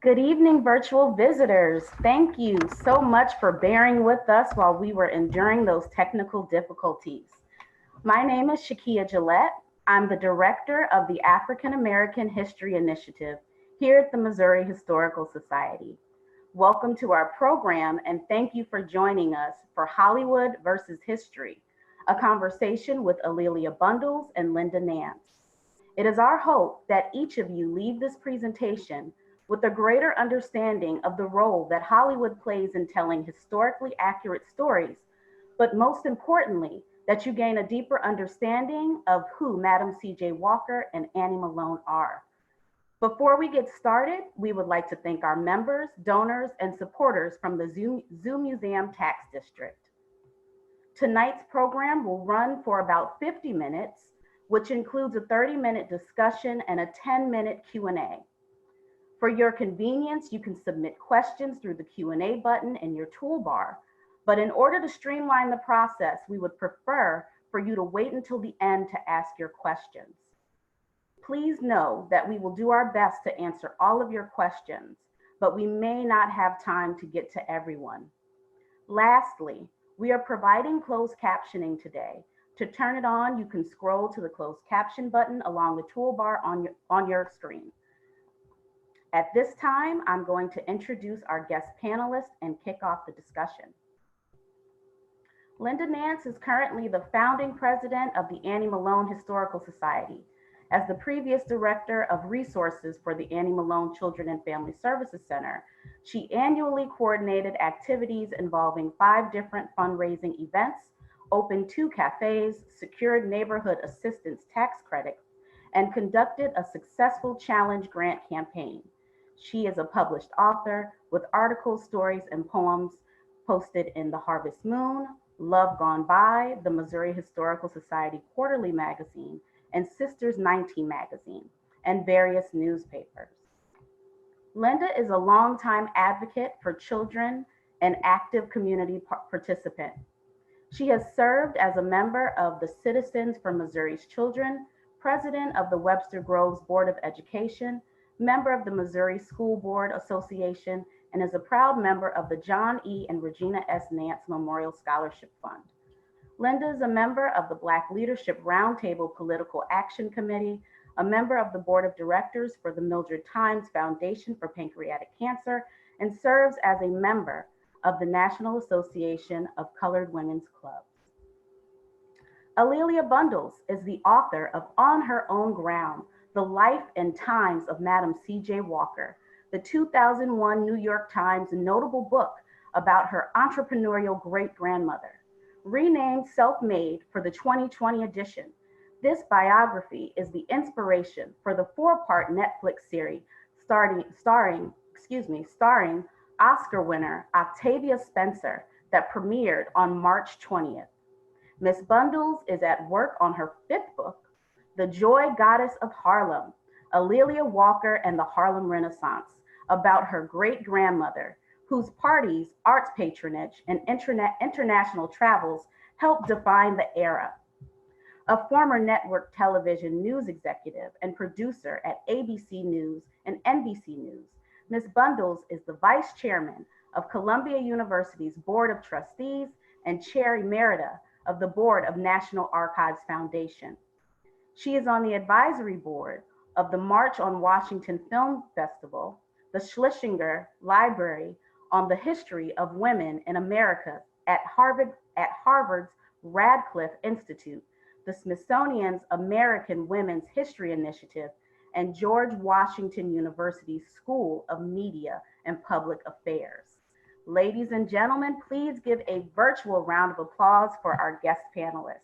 Good evening, virtual visitors. Thank you so much for bearing with us while we were enduring those technical difficulties. My name is Shakia Gillette. I'm the director of the African American History Initiative here at the Missouri Historical Society. Welcome to our program and thank you for joining us for Hollywood versus History, a conversation with Alelia Bundles and Linda Nance. It is our hope that each of you leave this presentation with a greater understanding of the role that Hollywood plays in telling historically accurate stories, but most importantly, that you gain a deeper understanding of who Madam C.J. Walker and Annie Malone are. Before we get started, we would like to thank our members, donors, and supporters from the Zoo Museum Tax District. Tonight's program will run for about 50 minutes, which includes a 30-minute discussion and a 10-minute Q&A. For your convenience, you can submit questions through the Q&A button in your toolbar. But in order to streamline the process, we would prefer for you to wait until the end to ask your questions. Please know that we will do our best to answer all of your questions, but we may not have time to get to everyone. Lastly, we are providing closed captioning today. To turn it on, you can scroll to the closed caption button along the toolbar on your screen. At this time, I'm going to introduce our guest panelists and kick off the discussion. Linda Nance is currently the founding president of the Annie Malone Historical Society. As the previous director of resources for the Annie Malone Children and Family Services Center, she annually coordinated activities involving 5 different fundraising events, opened 2 cafes, secured neighborhood assistance tax credits, and conducted a successful challenge grant campaign. She is a published author with articles, stories, and poems posted in the Harvest Moon, Love Gone By, the Missouri Historical Society Quarterly Magazine, and Sisters 19 magazine, and various newspapers. Linda is a longtime advocate for children and active community participant. She has served as a member of the Citizens for Missouri's Children, president of the Webster Groves Board of Education, member of the Missouri School Board Association, and is a proud member of the John E. and Regina S. Nance Memorial Scholarship Fund. Linda is a member of the Black Leadership Roundtable Political Action Committee, a member of the Board of Directors for the Mildred Times Foundation for Pancreatic Cancer, and serves as a member of the National Association of Colored Women's Clubs. Alelia Bundles is the author of On Her Own Ground, The Life and Times of Madam C.J. Walker, the 2001 New York Times notable book about her entrepreneurial great-grandmother. Renamed Self-Made for the 2020 edition, this biography is the inspiration for the 4-part Netflix series starring Oscar winner Octavia Spencer that premiered on March 20th. Miss Bundles is at work on her 5th book, The Joy Goddess of Harlem, Alelia Walker and the Harlem Renaissance, about her great-grandmother, whose parties, arts patronage, and international travels helped define the era. A former network television news executive and producer at ABC News and NBC News, Ms. Bundles is the vice chairman of Columbia University's Board of Trustees and chair emerita of the Board of National Archives Foundation. She is on the advisory board of the March on Washington Film Festival, the Schlesinger Library on the History of Women in America at Harvard's Radcliffe Institute, the Smithsonian's American Women's History Initiative, and George Washington University's School of Media and Public Affairs. Ladies and gentlemen, please give a virtual round of applause for our guest panelists.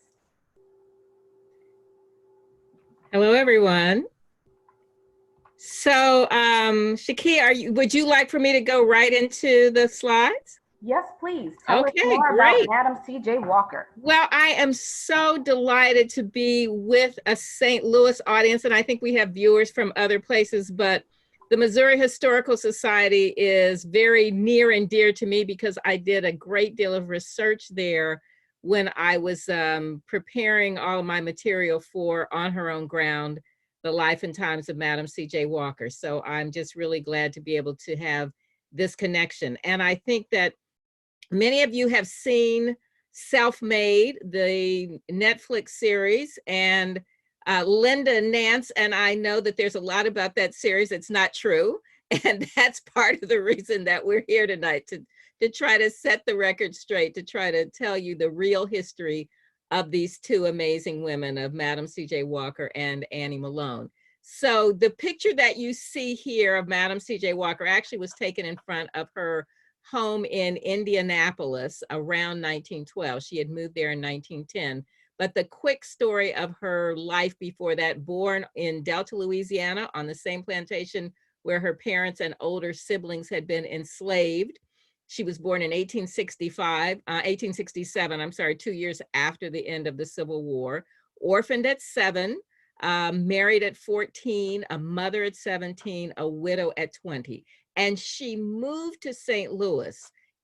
Hello, everyone. So, Shaki, would you like for me to go right into the slides? Yes, please. Tell us Okay, more great. about Madam C.J. Walker. Well, I am so delighted to be with a St. Louis audience, and I think we have viewers from other places, but the Missouri Historical Society is very near and dear to me because I did a great deal of research there when I was preparing all of my material for On Her Own Ground, the life and times of Madam C.J. Walker. So I'm just really glad to be able to have this connection. And I think that many of you have seen Self-Made, the Netflix series, and Linda Nance, and I know that there's a lot about that series that's not true. And that's part of the reason that we're here tonight, to try to set the record straight, to try to tell you the real history of these two amazing women, of Madam C.J. Walker and Annie Malone. So the picture that you see here of Madam C.J. Walker actually was taken in front of her home in Indianapolis around 1912. She had moved there in 1910. But the quick story of her life before that: born in Delta, Louisiana, on the same plantation where her parents and older siblings had been enslaved. She was born in 1867, I'm sorry, 2 years after the end of the Civil War. Orphaned at 7, married at 14, a mother at 17, a widow at 20. And she moved to St. Louis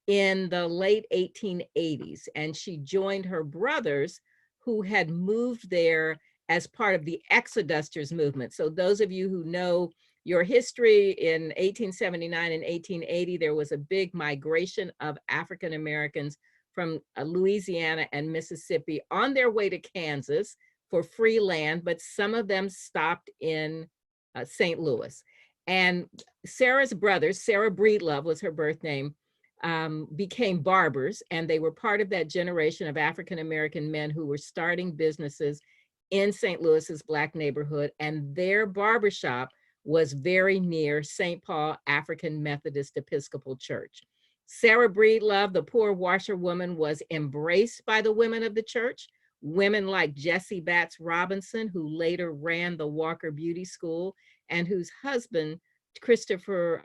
in the late 1880s, and she joined her brothers who had moved there as part of the Exodusters movement. So those of you who know your history, in 1879 and 1880, there was a big migration of African Americans from Louisiana and Mississippi on their way to Kansas for free land, but some of them stopped in St. Louis. And Sarah's brothers, Sarah Breedlove was her birth name, became barbers, and they were part of that generation of African American men who were starting businesses in St. Louis's Black neighborhood, and their barbershop was very near St. Paul African Methodist Episcopal Church. Sarah Breedlove, the poor washerwoman, was embraced by the women of the church, women like Jessie Batts Robinson, who later ran the Walker Beauty School, and whose husband, Christopher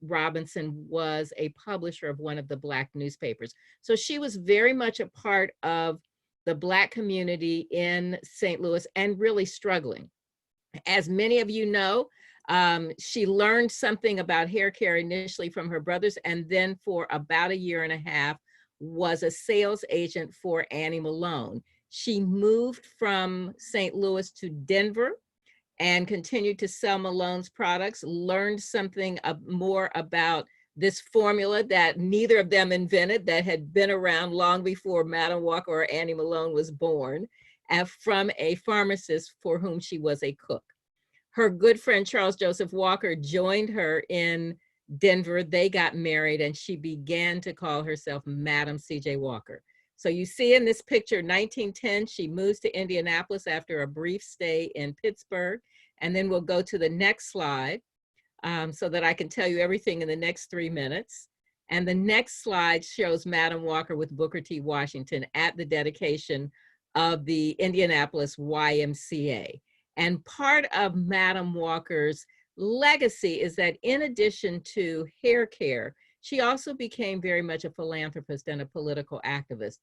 Robinson, was a publisher of one of the Black newspapers. So she was very much a part of the Black community in St. Louis, and really struggling. As many of you know, she learned something about hair care initially from her brothers, and then for about 1.5 years was a sales agent for Annie Malone. She moved from St. Louis to Denver and continued to sell Malone's products, learned something more about this formula that neither of them invented, that had been around long before Madam Walker or Annie Malone was born, from a pharmacist for whom she was a cook. Her good friend Charles Joseph Walker joined her in Denver. They got married, and she began to call herself Madam C.J. Walker. So you see in this picture, 1910, she moves to Indianapolis after a brief stay in Pittsburgh. And then we'll go to the next slide so that I can tell you everything in the next 3 minutes. And the next slide shows Madam Walker with Booker T. Washington at the dedication of the Indianapolis YMCA. And part of Madam Walker's legacy is that in addition to hair care, she also became very much a philanthropist and a political activist.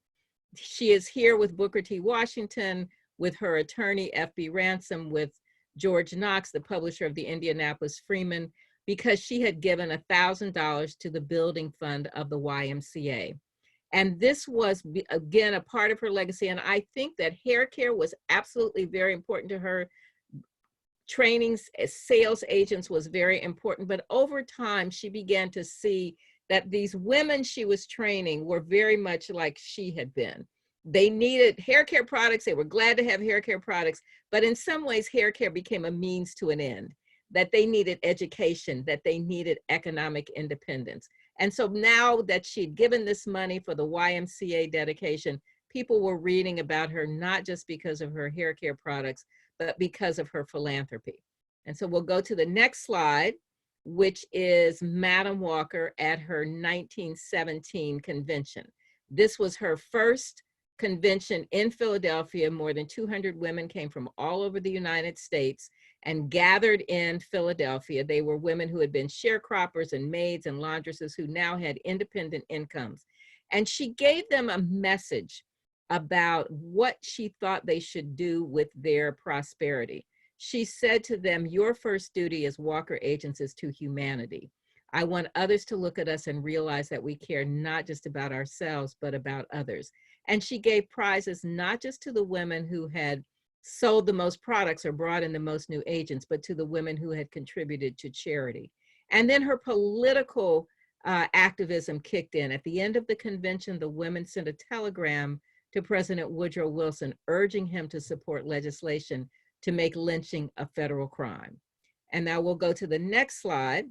She is here with Booker T. Washington, with her attorney, F.B. Ransom, with George Knox, the publisher of the Indianapolis Freeman, because she had given $1,000 to the building fund of the YMCA. And this was, again, a part of her legacy. And I think that hair care was absolutely very important to her. Training as sales agents was very important. But over time, she began to see that these women she was training were very much like she had been. They needed hair care products. They were glad to have hair care products. But in some ways, hair care became a means to an end, that they needed education, that they needed economic independence. And so now that she'd given this money for the YMCA dedication, people were reading about her, not just because of her hair care products, but because of her philanthropy. And so we'll go to the next slide, which is Madam Walker at her 1917 convention. This was her first convention in Philadelphia. More than 200 women came from all over the United States and gathered in Philadelphia. They were women who had been sharecroppers and maids and laundresses who now had independent incomes. And she gave them a message about what she thought they should do with their prosperity. She said to them, your first duty as Walker agents is to humanity. I want others to look at us and realize that we care not just about ourselves, but about others. And she gave prizes not just to the women who had sold the most products or brought in the most new agents, but to the women who had contributed to charity. And then her political activism kicked in. At the end of the convention, the women sent a telegram to President Woodrow Wilson urging him to support legislation to make lynching a federal crime. And now we'll go to the next slide.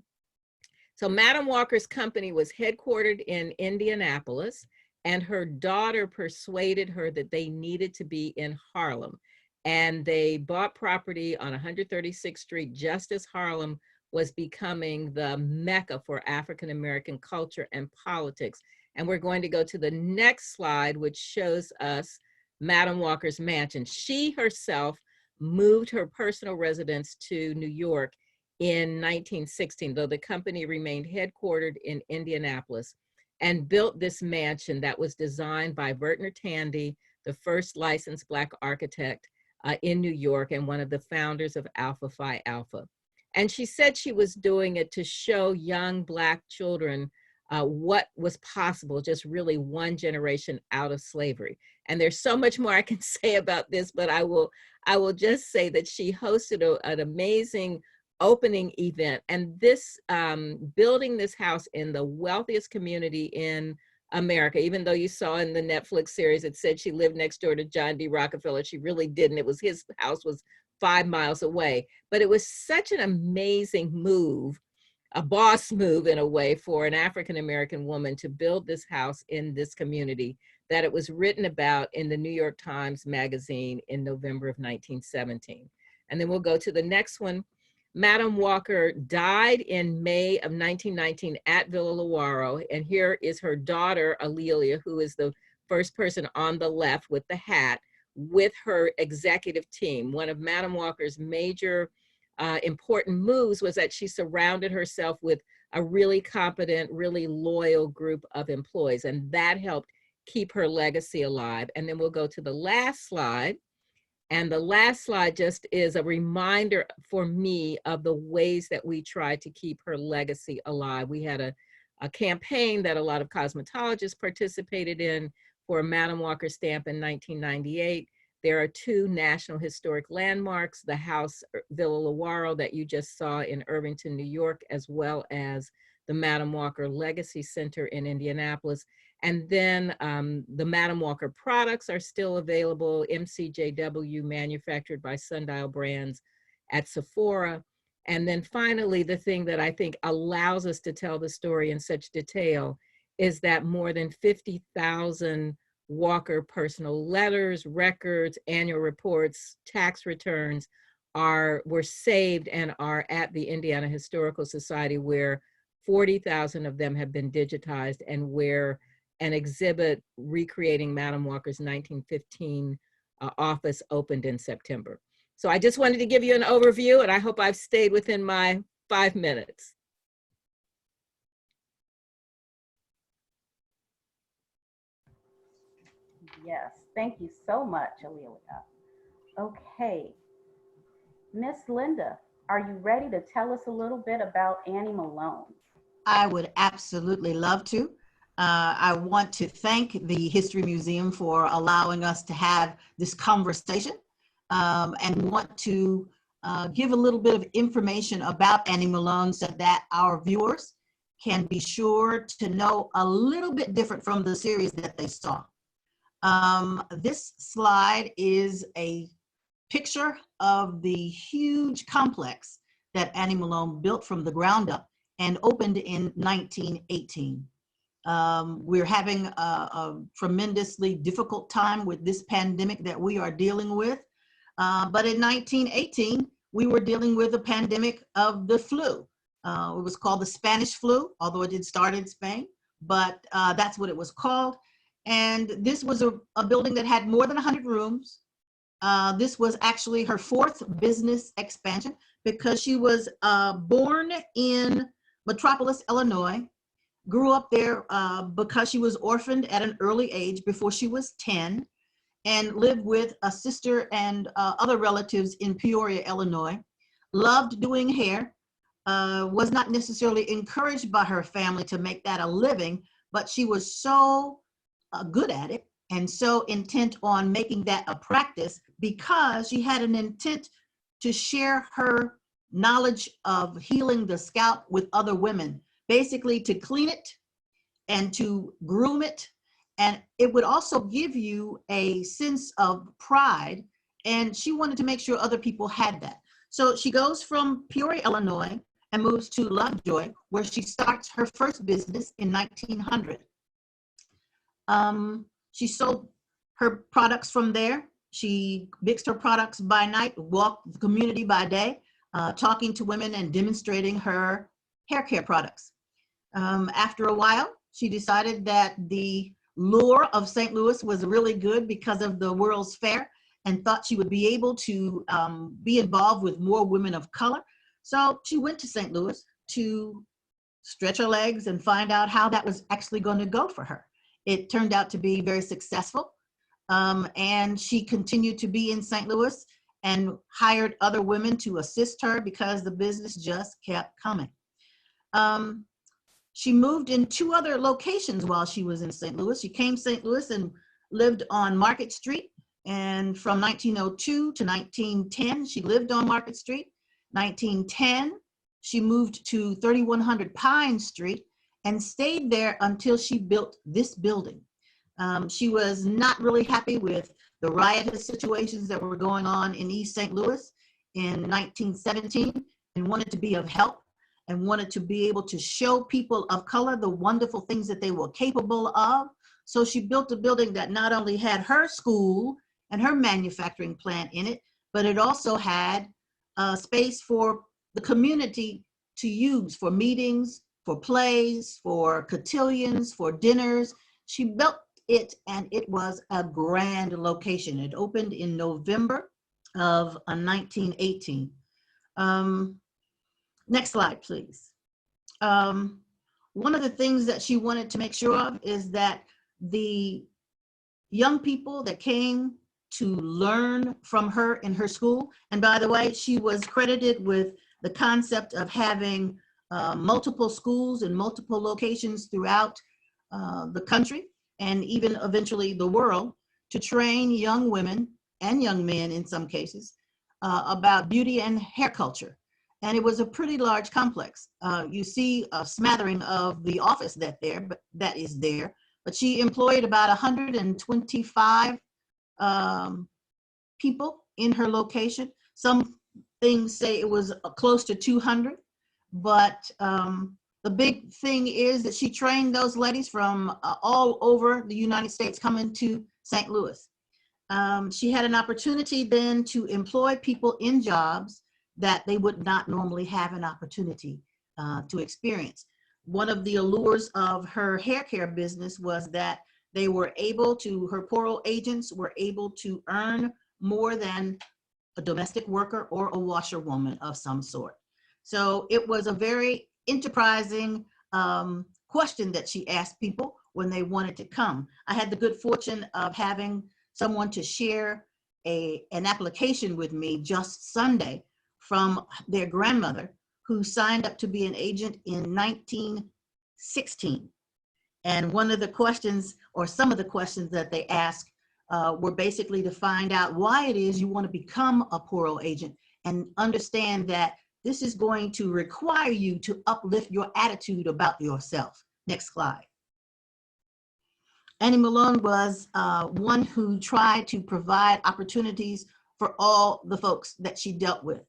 So Madam Walker's company was headquartered in Indianapolis, and her daughter persuaded her that they needed to be in Harlem. And they bought property on 136th Street, just as Harlem was becoming the mecca for African-American culture and politics. And we're going to go to the next slide, which shows us Madam Walker's mansion. She herself moved her personal residence to New York in 1916, though the company remained headquartered in Indianapolis, and built this mansion that was designed by Vertner Tandy, the first licensed Black architect in New York and one of the founders of Alpha Phi Alpha. And she said she was doing it to show young Black children what was possible, just really one generation out of slavery. And there's so much more I can say about this, but I will just say that she hosted an amazing opening event. And this building this house in the wealthiest community in America, even though you saw in the Netflix series, it said she lived next door to John D. Rockefeller. She really didn't. It was his house was 5 miles away. But it was such an amazing move, a boss move in a way, for an African-American woman to build this house in this community, that it was written about in the New York Times Magazine in November of 1917. And then we'll go to the next one. Madam Walker died in May of 1919 at Villa Lewaro, and here is her daughter, Alelia, who is the first person on the left with the hat, with her executive team. One of Madam Walker's major important moves was that she surrounded herself with a really competent, really loyal group of employees, and that helped keep her legacy alive. And then we'll go to the last slide. And the last slide just is a reminder for me of the ways that we try to keep her legacy alive. We had a campaign that a lot of cosmetologists participated in for a Madam Walker stamp in 1998. There are 2 National Historic Landmarks, the house Villa Lewaro that you just saw in Irvington, New York, as well as the Madam Walker Legacy Center in Indianapolis. And then the Madam Walker products are still available, MCJW, manufactured by Sundial Brands at Sephora. And then finally, the thing that I think allows us to tell the story in such detail is that more than 50,000 Walker personal letters, records, annual reports, tax returns were saved and are at the Indiana Historical Society, where 40,000 of them have been digitized, and where an exhibit recreating Madam Walker's 1915 office opened in September. So I just wanted to give you an overview, and I hope I've stayed within my 5 minutes. Yes, thank you so much, Alelia. Okay, Miss Linda, are you ready to tell us a little bit about Annie Malone? I would absolutely love to. I want to thank the History Museum for allowing us to have this conversation, and want to give a little bit of information about Annie Malone so that our viewers can be sure to know a little bit different from the series that they saw. This slide is a picture of the huge complex that Annie Malone built from the ground up and opened in 1918. We're having a tremendously difficult time with this pandemic that we are dealing with. But in 1918, we were dealing with a pandemic of the flu. It was called the Spanish flu, although it did start in Spain, but that's what it was called. And this was a building that had more than 100 rooms. This was actually her 4th business expansion, because she was born in Metropolis, Illinois, grew up there because she was orphaned at an early age before she was 10, and lived with a sister and other relatives in Peoria, Illinois. Loved doing hair, was not necessarily encouraged by her family to make that a living, but she was so good at it and so intent on making that a practice because she had an intent to share her knowledge of healing the scalp with other women, basically to clean it and to groom it. And it would also give you a sense of pride. And she wanted to make sure other people had that. So she goes from Peoria, Illinois, and moves to Lovejoy, where she starts her first business in 1900. She sold her products from there. She mixed her products by night, walked the community by day, talking to women and demonstrating her hair care products. After a while, she decided that the lure of St. Louis was really good because of the World's Fair, and thought she would be able to be involved with more women of color. So she went to St. Louis to stretch her legs and find out how that was actually going to go for her. It turned out to be very successful. And she continued to be in St. Louis and hired other women to assist her because the business just kept coming. She moved in 2 other locations while she was in St. Louis. She came to St. Louis and lived on Market Street. And from 1902 to 1910, she lived on Market Street. 1910, she moved to 3100 Pine Street and stayed there until she built this building. She was not really happy with the riotous situations that were going on in East St. Louis in 1917 and wanted to be of help and wanted to be able to show people of color the wonderful things that they were capable of. So she built a building that not only had her school and her manufacturing plant in it, but it also had space for the community to use for meetings, for plays, for cotillions, for dinners. She built it, and it was a grand location. It opened in November of 1918. Next slide, please. One of the things that she wanted to make sure of is that the young people that came to learn from her in her school, and by the way, she was credited with the concept of having multiple schools in multiple locations throughout the country and even eventually the world to train young women and young men in some cases about beauty and hair culture. And it was a pretty large complex. You see a smattering of the office that is there, but she employed about 125 people in her location. Some things say it was close to 200, but the big thing is that she trained those ladies from all over the United States coming to St. Louis. She had an opportunity then to employ people in jobs that they would not normally have an opportunity to experience. One of the allures of her hair care business was that they were able to, her poro agents were able to earn more than a domestic worker or a washerwoman of some sort. So it was a very enterprising question that she asked people when they wanted to come. I had the good fortune of having someone to share an application with me just Sunday from their grandmother who signed up to be an agent in 1916. And one of the questions, or some of the questions that they asked were basically to find out why it is you want to become a poro agent and understand that this is going to require you to uplift your attitude about yourself. Next slide. Annie Malone was one who tried to provide opportunities for all the folks that she dealt with.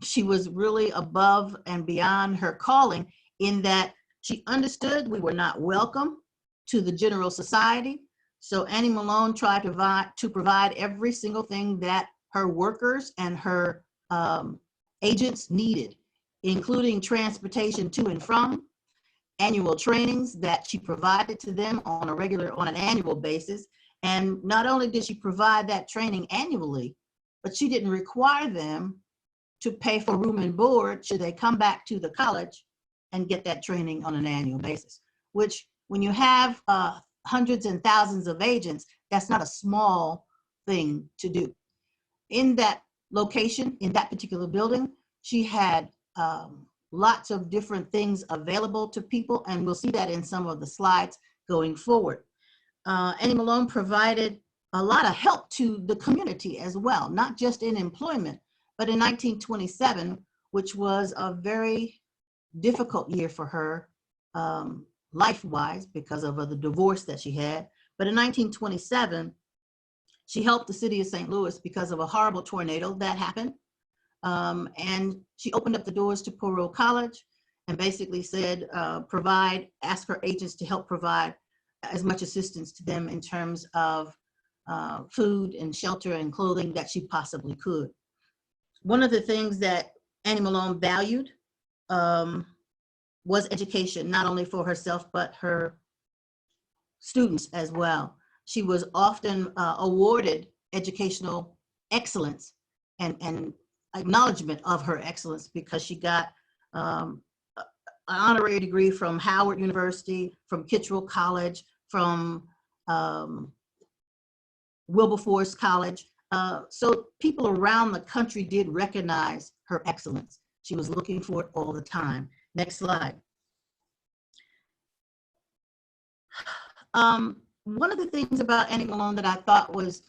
She was really above and beyond her calling in that she understood we were not welcome to the general society. So Annie Malone tried to provide every single thing that her workers and her agents needed, including transportation to and from, annual trainings that she provided to them on an annual basis. And not only did she provide that training annually, but she didn't require them to pay for room and board should they come back to the college and get that training on an annual basis, which when you have hundreds and thousands of agents, that's not a small thing to do. In that location, in that particular building, she had lots of different things available to people, and we'll see that in some of the slides going forward. Annie Malone provided a lot of help to the community as well, not just in employment, but in 1927, which was a very difficult year for her life-wise because of the divorce that she had. But in 1927, she helped the city of St. Louis because of a horrible tornado that happened. And she opened up the doors to Poor Road College and basically said, ask her agents to help provide as much assistance to them in terms of food and shelter and clothing that she possibly could. One of the things that Annie Malone valued was education, not only for herself, but her students as well. She was often awarded educational excellence and acknowledgement of her excellence because she got an honorary degree from Howard University, from Kittrell College, from Wilberforce College. So people around the country did recognize her excellence. She was looking for it all the time. Next slide. One of the things about Annie Malone that I thought was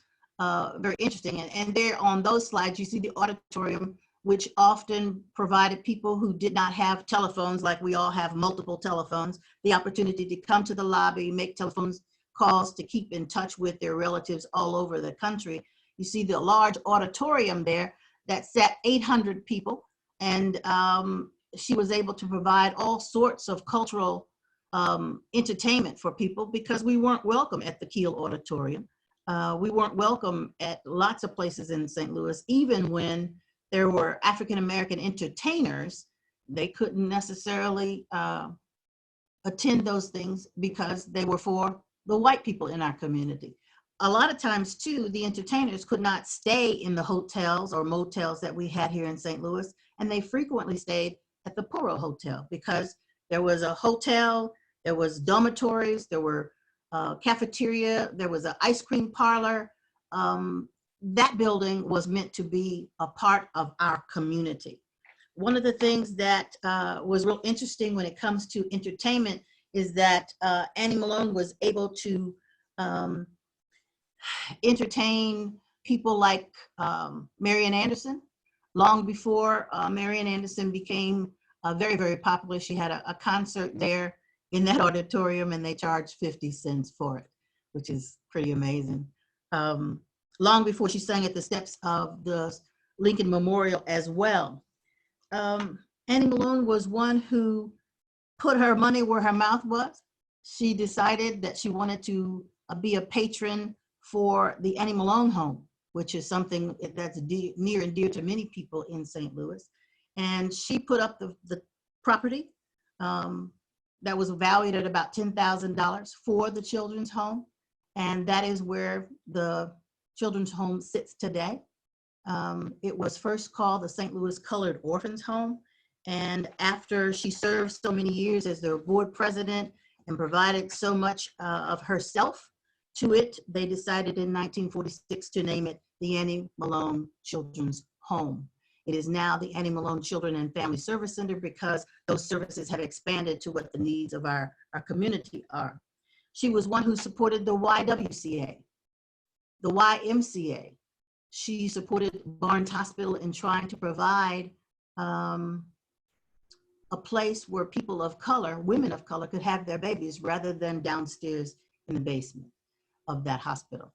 very interesting, and there on those slides, you see the auditorium, which often provided people who did not have telephones, like we all have multiple telephones, the opportunity to come to the lobby, make telephone calls to keep in touch with their relatives all over the country. You see the large auditorium there that sat 800 people, and she was able to provide all sorts of cultural entertainment for people because we weren't welcome at the Kiel Auditorium. We weren't welcome at lots of places in St. Louis. Even when there were African-American entertainers, they couldn't necessarily attend those things because they were for the white people in our community. A lot of times too, the entertainers could not stay in the hotels or motels that we had here in St. Louis, and they frequently stayed at the Poor Road Hotel because there was a hotel, there was dormitories, there were cafeteria, there was an ice cream parlor. That building was meant to be a part of our community. One of the things that was real interesting when it comes to entertainment is that Annie Malone was able to entertain people like Marian Anderson. Long before Marian Anderson became very, very popular, she had a concert there in that auditorium, and they charged 50 cents for it, which is pretty amazing. Long before she sang at the steps of the Lincoln Memorial as well. Annie Malone was one who put her money where her mouth was. She decided that she wanted to be a patron for the Annie Malone Home, which is something that's near and dear to many people in St. Louis. And she put up the property that was valued at about $10,000 for the children's home. And that is where the children's home sits today. It was first called the St. Louis Colored Orphans Home. And after she served so many years as their board president and provided so much of herself to it, they decided in 1946 to name it the Annie Malone Children's Home. It is now the Annie Malone Children and Family Service Center because those services have expanded to what the needs of our community are. She was one who supported the YWCA, the YMCA. She supported Barnes Hospital in trying to provide a place where people of color, women of color, could have their babies rather than downstairs in the basement of that hospital.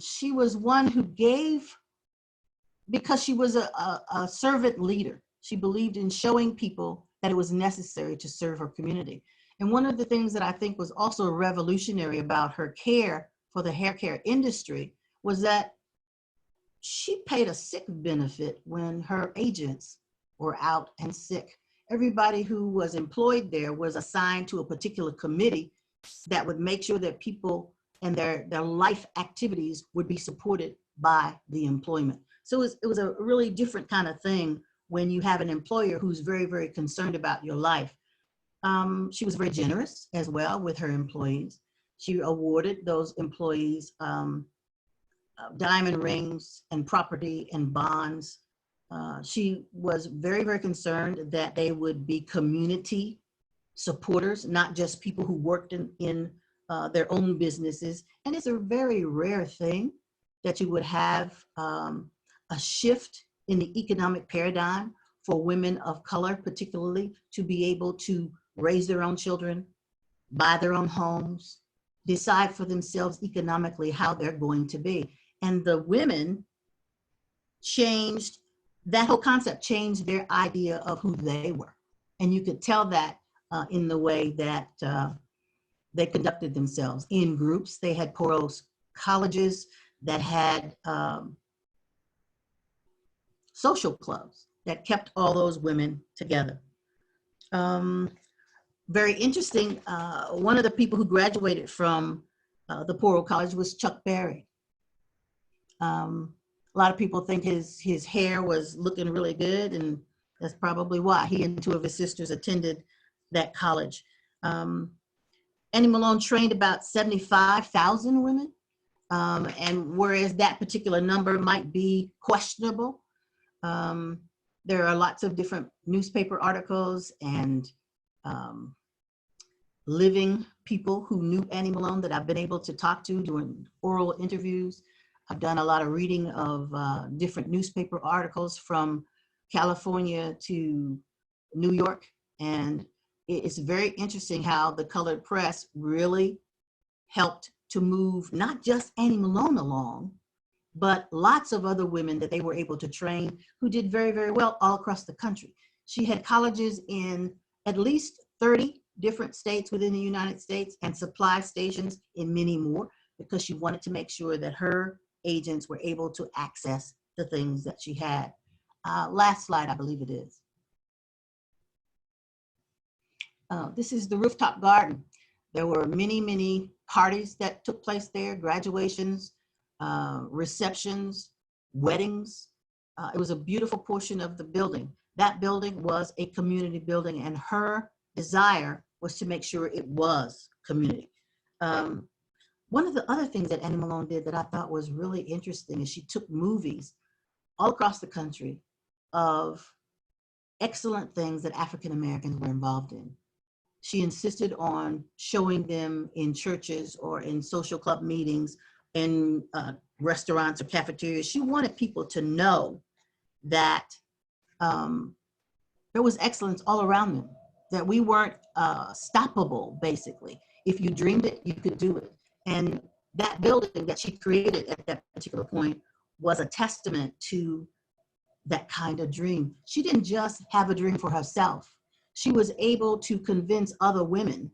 She was one who gave, because she was a servant leader. She believed in showing people that it was necessary to serve her community. And one of the things that I think was also revolutionary about her care for the hair care industry was that she paid a sick benefit when her agents were out and sick. Everybody who was employed there was assigned to a particular committee that would make sure that people and their life activities would be supported by the employment. So it was a really different kind of thing when you have an employer who's very, very concerned about your life. She was very generous as well with her employees. She awarded those employees diamond rings and property and bonds. She was very, very concerned that they would be community supporters, not just people who worked in their own businesses. And it's a very rare thing that you would have a shift in the economic paradigm for women of color, particularly, to be able to raise their own children, buy their own homes, decide for themselves economically how they're going to be. And the women changed, that whole concept changed their idea of who they were. And you could tell that in the way that they conducted themselves in groups. They had Poros colleges that had social clubs that kept all those women together. Very interesting, one of the people who graduated from the Poro College was Chuck Berry. A lot of people think his hair was looking really good, and that's probably why he and two of his sisters attended that college. Annie Malone trained about 75,000 women, and whereas that particular number might be questionable, there are lots of different newspaper articles and living people who knew Annie Malone that I've been able to talk to during oral interviews. I've done a lot of reading of different newspaper articles from California to New York. And it's very interesting how the colored press really helped to move not just Annie Malone along, but lots of other women that they were able to train who did very, very well all across the country. She had colleges in at least 30 different states within the United States and supply stations in many more, because she wanted to make sure that her agents were able to access the things that she had. Last slide, I believe it is. This is the rooftop garden. There were many, many parties that took place there, graduations, receptions, weddings. It was a beautiful portion of the building. That building was a community building, and her desire was to make sure it was community. One of the other things that Annie Malone did that I thought was really interesting is she took movies all across the country of excellent things that African Americans were involved in. She insisted on showing them in churches or in social club meetings, in restaurants or cafeterias. She wanted people to know that there was excellence all around them, that we weren't stoppable, basically. If you dreamed it, you could do it. And that building that she created at that particular point was a testament to that kind of dream. She didn't just have a dream for herself. She was able to convince other women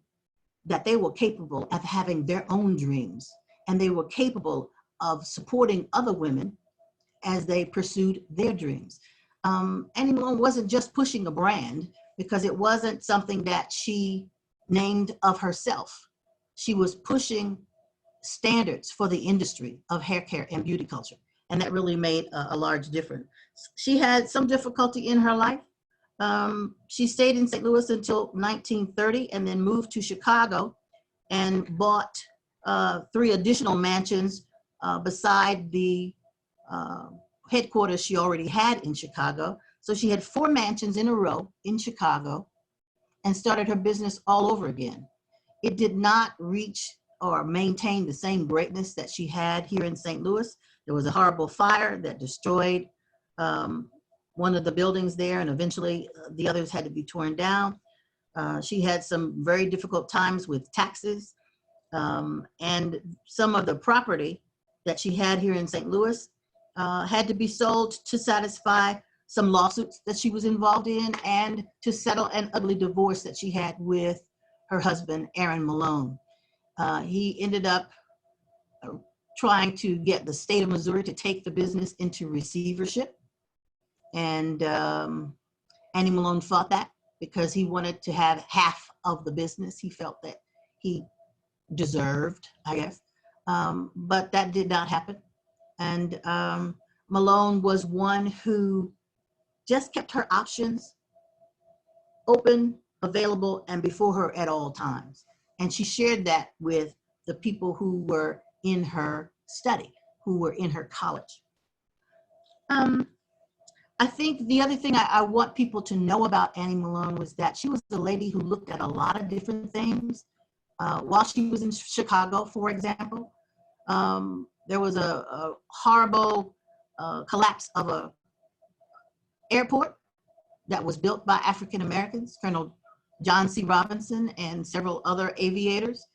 that they were capable of having their own dreams, and they were capable of supporting other women as they pursued their dreams. Annie Malone wasn't just pushing a brand, because it wasn't something that she named of herself. She was pushing standards for the industry of hair care and beauty culture. And that really made a large difference. She had some difficulty in her life. She stayed in St. Louis until 1930 and then moved to Chicago and bought 3 additional mansions beside the headquarters she already had in Chicago. So she had 4 mansions in a row in Chicago and started her business all over again. It did not reach or maintain the same greatness that she had here in St. Louis. There was a horrible fire that destroyed one of the buildings there, and eventually the others had to be torn down. She had some very difficult times with taxes, and some of the property that she had here in St. Louis had to be sold to satisfy some lawsuits that she was involved in and to settle an ugly divorce that she had with her husband, Aaron Malone. He ended up trying to get the state of Missouri to take the business into receivership. And Annie Malone fought that because he wanted to have half of the business. He felt that he deserved, I guess, but that did not happen. And Malone was one who just kept her options open, available, and before her at all times. And she shared that with the people who were in her study, who were in her college. I think the other thing I want people to know about Annie Malone was that she was the lady who looked at a lot of different things While she was in Chicago, for example, there was a horrible collapse of a airport that was built by African Americans, Colonel John C. Robinson and several other aviators.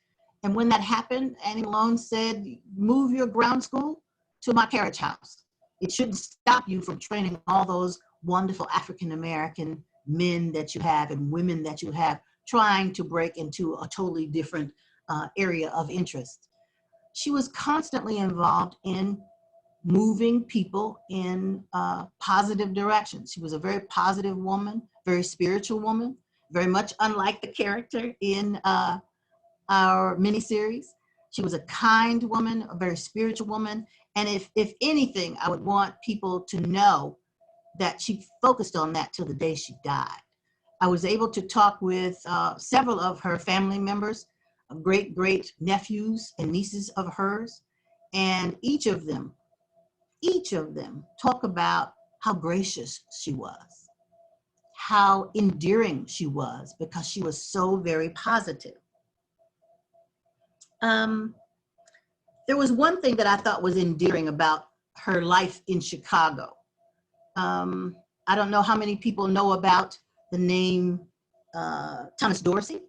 And when that happened, Annie Malone said, move your ground school to my carriage house. It shouldn't stop you from training all those wonderful African American men that you have and women that you have trying to break into a totally different area of interest. She was constantly involved in moving people in positive directions. She was a very positive woman, very spiritual woman, very much unlike the character in our miniseries. She was a kind woman, a very spiritual woman. And if anything, I would want people to know that she focused on that till the day she died. I was able to talk with several of her family members, great nephews and nieces of hers, and each of them talk about how gracious she was, how endearing she was, because she was so very positive. There was one thing that I thought was endearing about her life in Chicago. I don't know how many people know about the name Thomas Dorsey,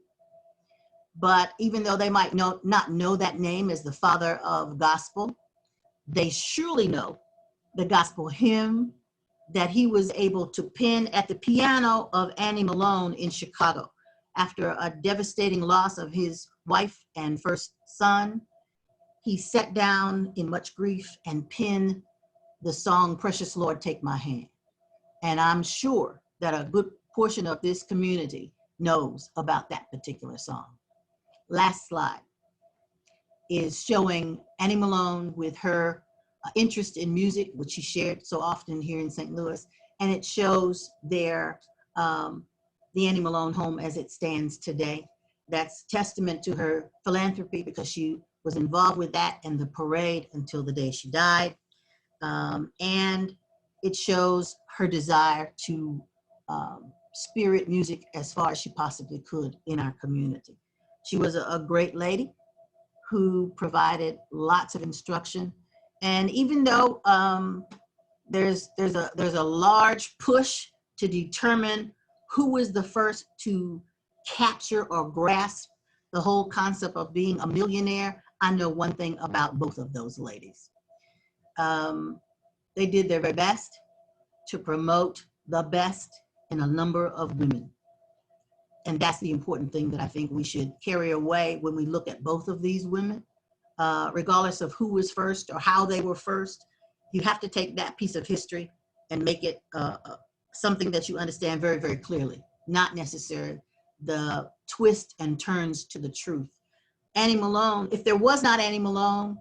but even though they might not know that name as the father of gospel, they surely know the gospel hymn that he was able to pen at the piano of Annie Malone in Chicago. After a devastating loss of his wife and first son, he sat down in much grief and penned the song, Precious Lord, Take My Hand. And I'm sure that a good portion of this community knows about that particular song. Last slide is showing Annie Malone with her interest in music, which she shared so often here in St. Louis. And it shows there the Annie Malone home as it stands today. That's testament to her philanthropy, because she was involved with that and the parade until the day she died. And it shows her desire to spirit music as far as she possibly could in our community. She was a great lady who provided lots of instruction. And even though there's a large push to determine who was the first to capture or grasp the whole concept of being a millionaire, I know one thing about both of those ladies. They did their very best to promote the best in a number of women. And that's the important thing that I think we should carry away when we look at both of these women. Regardless of who was first or how they were first, you have to take that piece of history and make it something that you understand very, very clearly, not necessarily the twists and turns to the truth. Annie Malone, if there was not Annie Malone,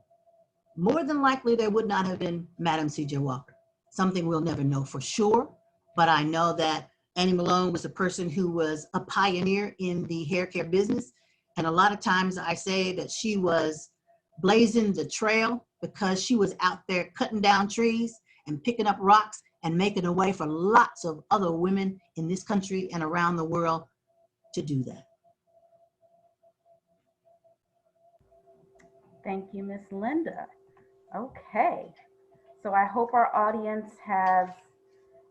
more than likely there would not have been Madam C.J. Walker. Something we'll never know for sure, but I know that Annie Malone was a person who was a pioneer in the hair care business. And a lot of times I say that she was blazing the trail because she was out there cutting down trees and picking up rocks and making a way for lots of other women in this country and around the world to do that. Thank you, Miss Linda. Okay, so I hope our audience has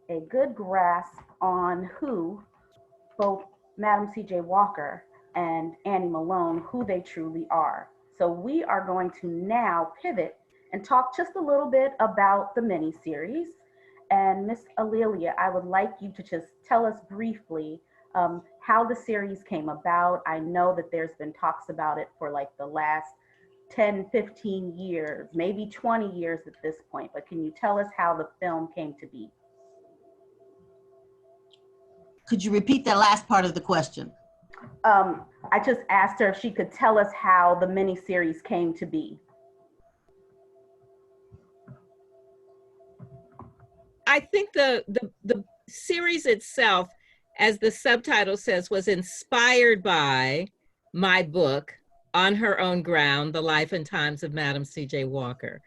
a good grasp on who both Madam C.J. Walker and Annie Malone, who they truly are. So we are going to now pivot and talk just a little bit about the mini-series. And Miss A'Lelia, I would like you to just tell us briefly how the series came about. I know that there's been talks about it for like the last 10, 15 years, maybe 20 years at this point, but can you tell us how the film came to be? Could you repeat that last part of the question? I just asked her if she could tell us how the miniseries came to be. I think the series itself, as the subtitle says, was inspired by my book, On Her Own Ground, The Life and Times of Madam C.J. Walker.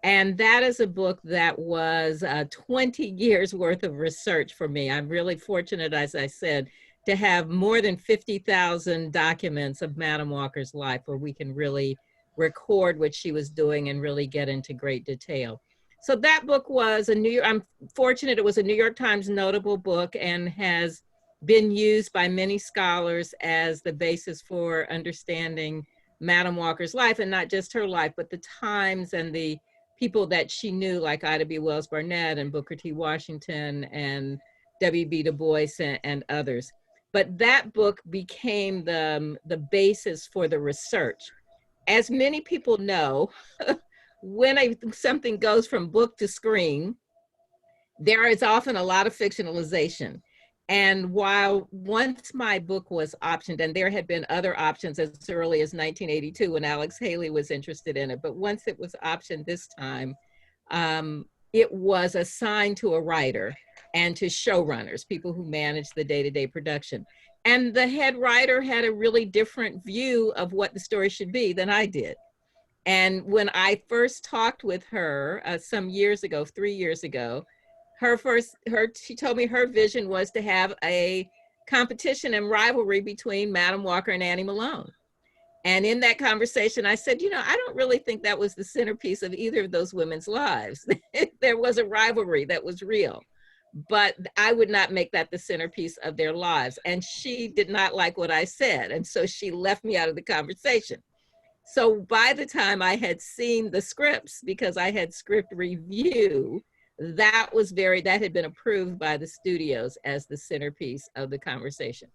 And that is a book that was 20 years worth of research for me. I'm really fortunate, as I said, to have more than 50,000 documents of Madam Walker's life where we can really record what she was doing and really get into great detail. So that book was I'm fortunate it was a New York Times notable book and has been used by many scholars as the basis for understanding Madam Walker's life, and not just her life, but the times and the people that she knew, like Ida B. Wells Barnett and Booker T. Washington and W.B. Du Bois and others. But that book became the basis for the research. As many people know, when something goes from book to screen, there is often a lot of fictionalization. And while once my book was optioned, and there had been other options as early as 1982 when Alex Haley was interested in it, but once it was optioned this time, it was assigned to a writer and to showrunners, people who managed the day-to-day production. And the head writer had a really different view of what the story should be than I did. And when I first talked with her some years ago, 3 years ago, she told me her vision was to have a competition and rivalry between Madam Walker and Annie Malone. And in that conversation, I said, I don't really think that was the centerpiece of either of those women's lives. There was a rivalry that was real, but I would not make that the centerpiece of their lives. And she did not like what I said. And so she left me out of the conversation. So by the time I had seen the scripts, because I had script review, that had been approved by the studios as the centerpiece of the conversation.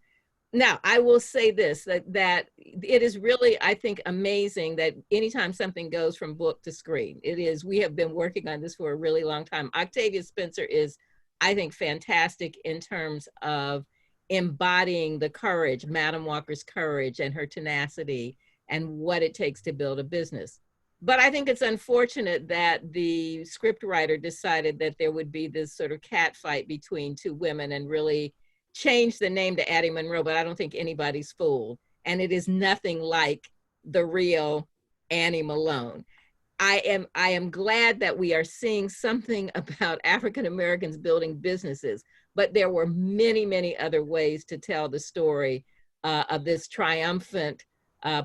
Now, I will say this, that it is really, I think, amazing that anytime something goes from book to screen, we have been working on this for a really long time. Octavia Spencer is, I think, fantastic in terms of embodying the courage, Madam Walker's courage and her tenacity and what it takes to build a business. But I think it's unfortunate that the scriptwriter decided that there would be this sort of catfight between two women and really change the name to Addie Monroe, but I don't think anybody's fooled. And it is nothing like the real Annie Malone. I am glad that we are seeing something about African Americans building businesses, but there were many, many other ways to tell the story of this triumphant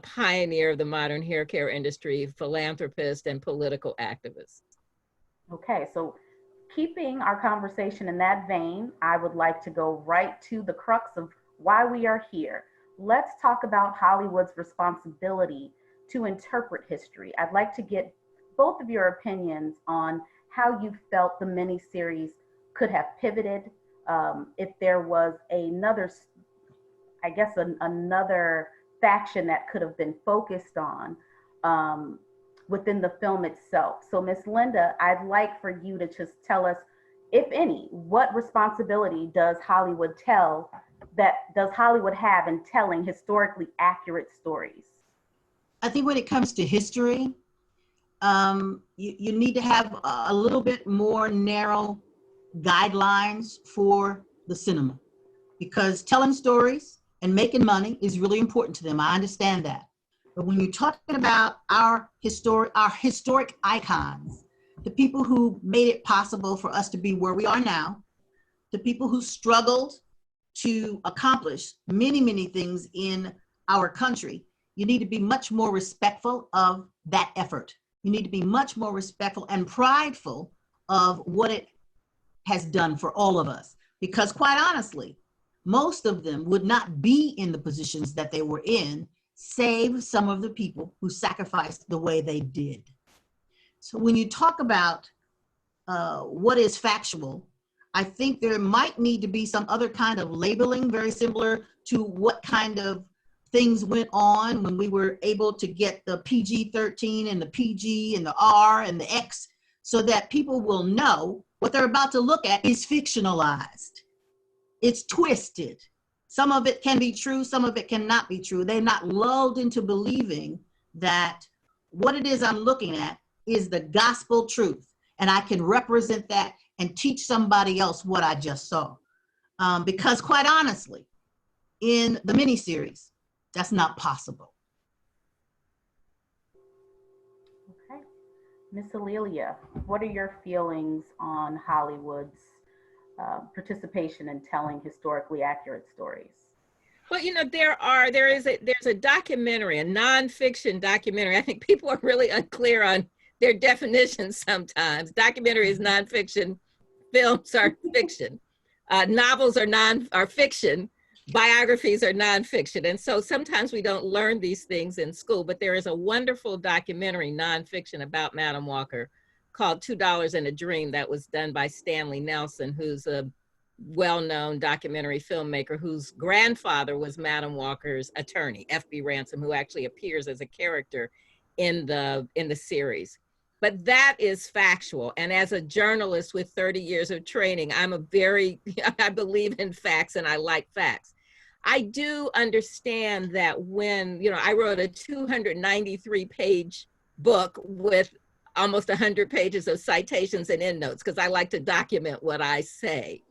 pioneer of the modern hair care industry, philanthropist, and political activist. Okay, so keeping our conversation in that vein, I would like to go right to the crux of why we are here. Let's talk about Hollywood's responsibility to interpret history. I'd like to get both of your opinions on how you felt the miniseries could have pivoted, if there was another faction that could have been focused on within the film itself. So Ms. Linda, I'd like for you to just tell us, if any, what responsibility does Hollywood have in telling historically accurate stories? I think when it comes to history, you need to have a little bit more narrow guidelines for the cinema, because telling stories and making money is really important to them. I understand that. But when you're talking about our historic icons, the people who made it possible for us to be where we are now, the people who struggled to accomplish many, many things in our country, you need to be much more respectful of that effort. You need to be much more respectful and prideful of what it has done for all of us. Because quite honestly, most of them would not be in the positions that they were in, save some of the people who sacrificed the way they did. So when you talk about what is factual, I think there might need to be some other kind of labeling, very similar to what kind of things went on when we were able to get the PG-13 and the PG and the R and the X, so that people will know what they're about to look at is fictionalized. It's twisted. Some of it can be true, some of it cannot be true. They're not lulled into believing that what it is I'm looking at is the gospel truth, and I can represent that and teach somebody else what I just saw. Because quite honestly, in the miniseries, that's not possible. Okay. Miss A'Lelia, what are your feelings on Hollywood's participation in telling historically accurate stories? Well, there's a documentary, a nonfiction documentary. I think people are really unclear on their definitions sometimes. Documentary is nonfiction, films are fiction, novels are fiction, biographies are nonfiction. And so sometimes we don't learn these things in school, but there is a wonderful documentary, nonfiction, about Madam Walker called $2 and a Dream that was done by Stanley Nelson, who's a well-known documentary filmmaker whose grandfather was Madam Walker's attorney, F.B. Ransom, who actually appears as a character in the series. But that is factual. And as a journalist with 30 years of training, I believe in facts and I like facts. I do understand that when, I wrote a 293-page book with almost 100 pages of citations and endnotes because I like to document what I say.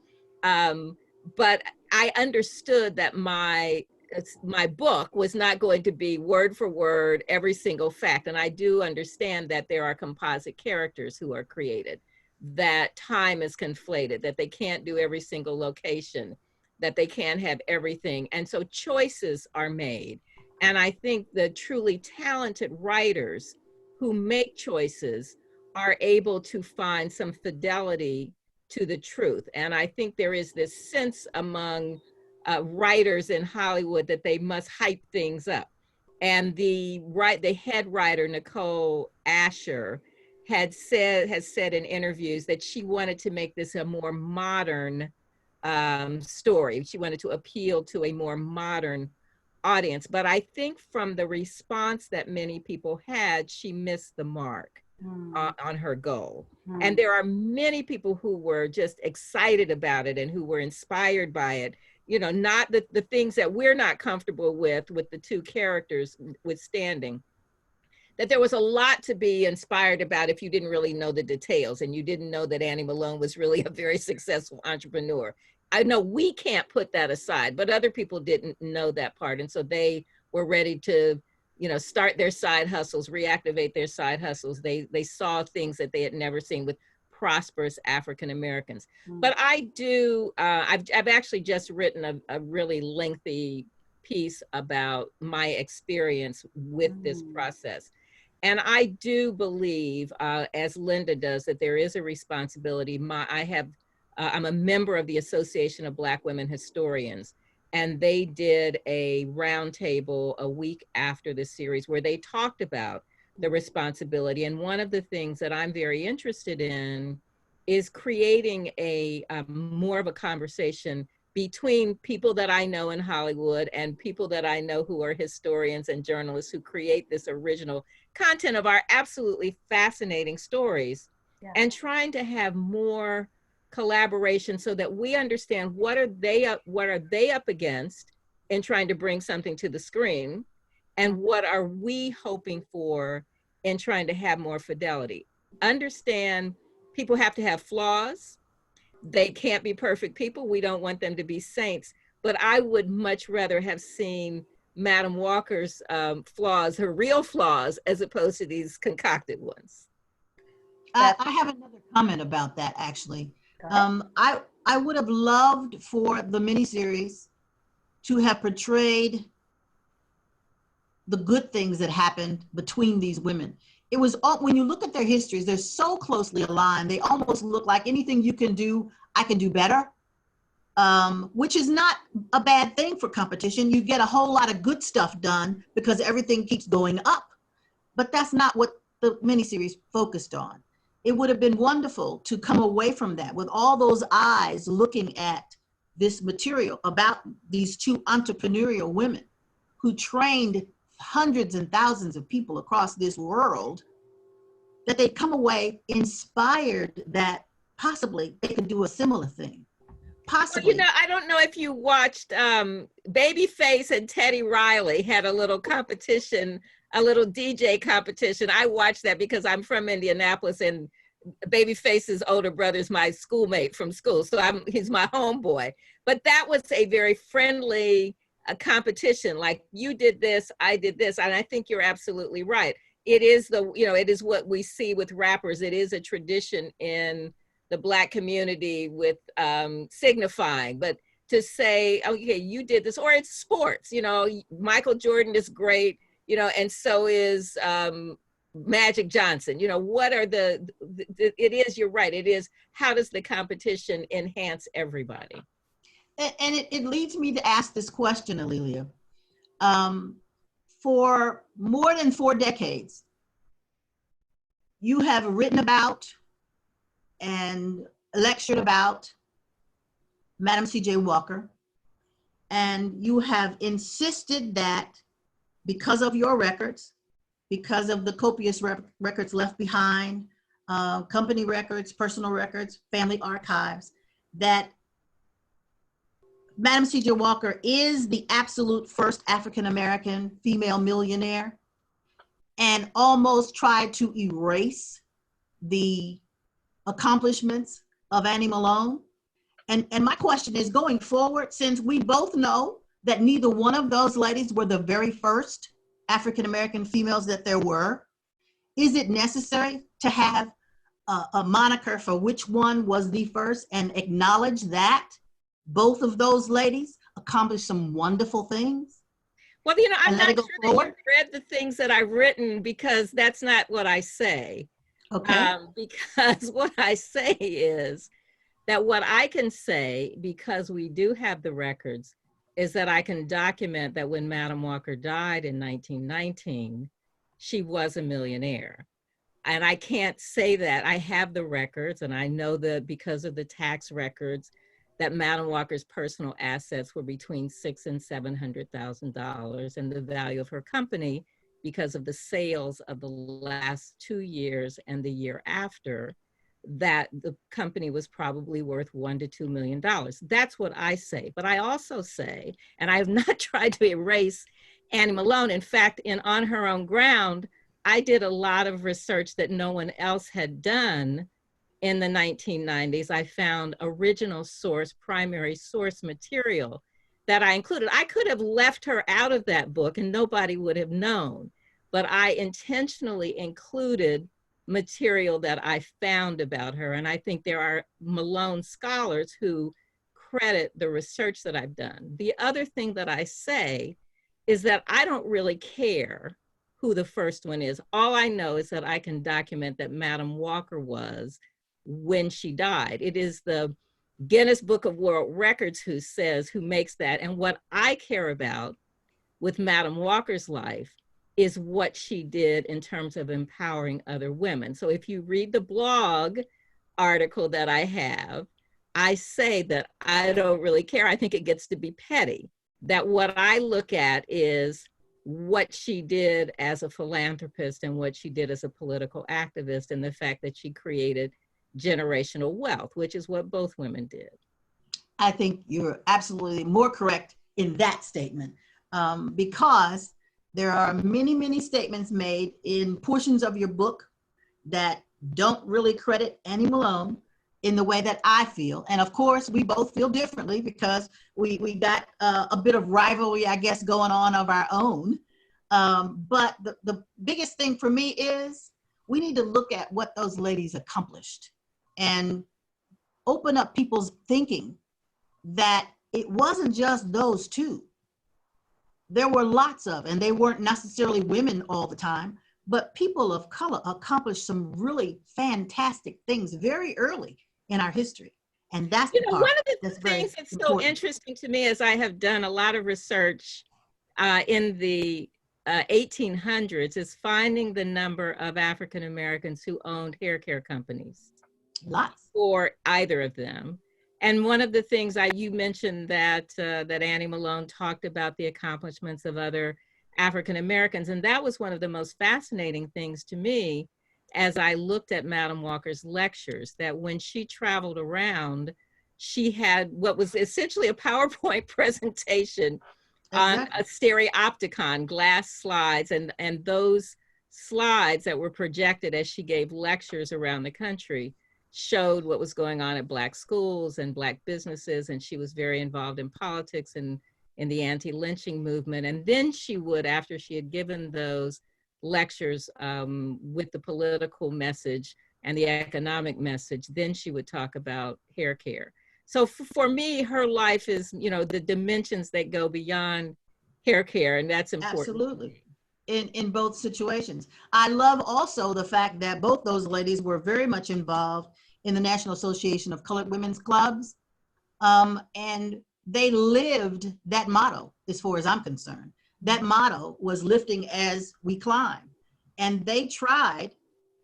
But I understood that my book was not going to be word for word every single fact. And I do understand that there are composite characters who are created, that time is conflated, that they can't do every single location, that they can't have everything. And so choices are made. And I think the truly talented writers who make choices are able to find some fidelity to the truth. And I think there is this sense among writers in Hollywood that they must hype things up. And the head writer, Nicole Asher, has said in interviews that she wanted to make this a more modern story. She wanted to appeal to a more modern audience. But I think from the response that many people had, she missed the mark on her goal. And there are many people who were just excited about it and who were inspired by it. Not the things that we're not comfortable with the two characters withstanding, that there was a lot to be inspired about if you didn't really know the details and you didn't know that Annie Malone was really a very successful entrepreneur. I know we can't put that aside, but other people didn't know that part. And so they were ready to, start their side hustles, reactivate their side hustles. They saw things that they had never seen with prosperous African Americans. But I do, I've actually just written a really lengthy piece about my experience with this process. And I do believe, as Linda does, that there is a responsibility. I'm a member of the Association of Black Women Historians, and they did a roundtable a week after the series where they talked about the responsibility. And one of the things that I'm very interested in is creating a more of a conversation between people that I know in Hollywood and people that I know who are historians and journalists who create this original content of our absolutely fascinating stories, and trying to have more collaboration so that we understand what are they up against in trying to bring something to the screen, and what are we hoping for in trying to have more fidelity. Understand people have to have flaws. They can't be perfect people. We don't want them to be saints, but I would much rather have seen Madam Walker's flaws, her real flaws, as opposed to these concocted ones. I have another comment about that, actually. I would have loved for the miniseries to have portrayed the good things that happened between these women. It was, when you look at their histories, they're so closely aligned. They almost look like anything you can do, I can do better, which is not a bad thing for competition. You get a whole lot of good stuff done because everything keeps going up. But that's not what the miniseries focused on. It would have been wonderful to come away from that with all those eyes looking at this material about these two entrepreneurial women who trained hundreds and thousands of people across this world, that they come away inspired that possibly they could do a similar thing. Possibly. Well, I don't know if you watched Babyface and Teddy Riley had a little competition, a little DJ competition. I watched that because I'm from Indianapolis and Babyface's older brother's my schoolmate from school. So he's my homeboy. But that was a very friendly competition. Like, you did this, I did this. And I think you're absolutely right. It is it is what we see with rappers. It is a tradition in the Black community with signifying. But to say, okay, you did this, or it's sports, you know, Michael Jordan is great, you know, and so is Magic Johnson. You know, what are it is, you're right, it is, how does the competition enhance everybody? And it leads me to ask this question, A'Lelia. For more than 4 decades, you have written about and lectured about Madam C.J. Walker, and you have insisted that because of your records, because of the copious records left behind, company records, personal records, family archives, that Madam C.J. Walker is the absolute first African-American female millionaire, and almost tried to erase the accomplishments of Annie Malone. And my question is, going forward, since we both know that neither one of those ladies were the very first African-American females that there were, is it necessary to have a moniker for which one was the first and acknowledge that both of those ladies accomplished some wonderful things? Well, you know, I'm not sure that forward? you've read the things that I've written, because that's not what I say. Okay. Because what I say is that what I can say, because we do have the records, is that I can document that when Madam Walker died in 1919, she was a millionaire. And I can't say that. I have the records, and I know that because of the tax records, that Madam Walker's personal assets were between $600,000 and $700,000, and the value of her company, because of the sales of the last 2 years and the year after, that the company was probably worth $1 to $2 million. That's what I say. But I also say, and I have not tried to erase Annie Malone. In fact, in On Her Own Ground, I did a lot of research that no one else had done in the 1990s. I found original source, primary source material that I included. I could have left her out of that book and nobody would have known, but I intentionally included material that I found about her. And I think there are Malone scholars who credit the research that I've done. The other thing that I say is that I don't really care who the first one is. All I know is that I can document that Madam Walker was when she died. It is the Guinness Book of World Records who makes that. And what I care about with Madam Walker's life is what she did in terms of empowering other women. So if you read the blog article that I have, I say that I don't really care. I think it gets to be petty. That what I look at is what she did as a philanthropist and what she did as a political activist, and the fact that she created generational wealth, which is what both women did. I think you're absolutely more correct in that statement, because there are many, many statements made in portions of your book that don't really credit Annie Malone in the way that I feel. And of course, we both feel differently because we got a bit of rivalry, I guess, going on of our own. But the biggest thing for me is we need to look at what those ladies accomplished and open up people's thinking that it wasn't just those two. There were lots of, and they weren't necessarily women all the time, but people of color accomplished some really fantastic things very early in our history. And that's the part one of the that's things that's important. so interesting to me is I have done a lot of research in the 1800s is finding the number of African Americans who owned hair care companies. Lots. For either of them. And one of the things you mentioned that Annie Malone talked about the accomplishments of other African Americans. And that was one of the most fascinating things to me as I looked at Madam Walker's lectures, that when she traveled around, she had what was essentially a PowerPoint presentation on a stereopticon, glass slides, and those slides that were projected as she gave lectures around the country showed what was going on at Black schools and Black businesses. And she was very involved in politics and in the anti-lynching movement. And then she would, after she had given those lectures with the political message and the economic message, then she would talk about hair care. So for me, her life is, you know, the dimensions that go beyond hair care, and that's important. Absolutely. In both situations. I love also the fact that both those ladies were very much involved in the National Association of Colored Women's Clubs. And they lived that motto, as far as I'm concerned. That motto was lifting as we climb. And they tried,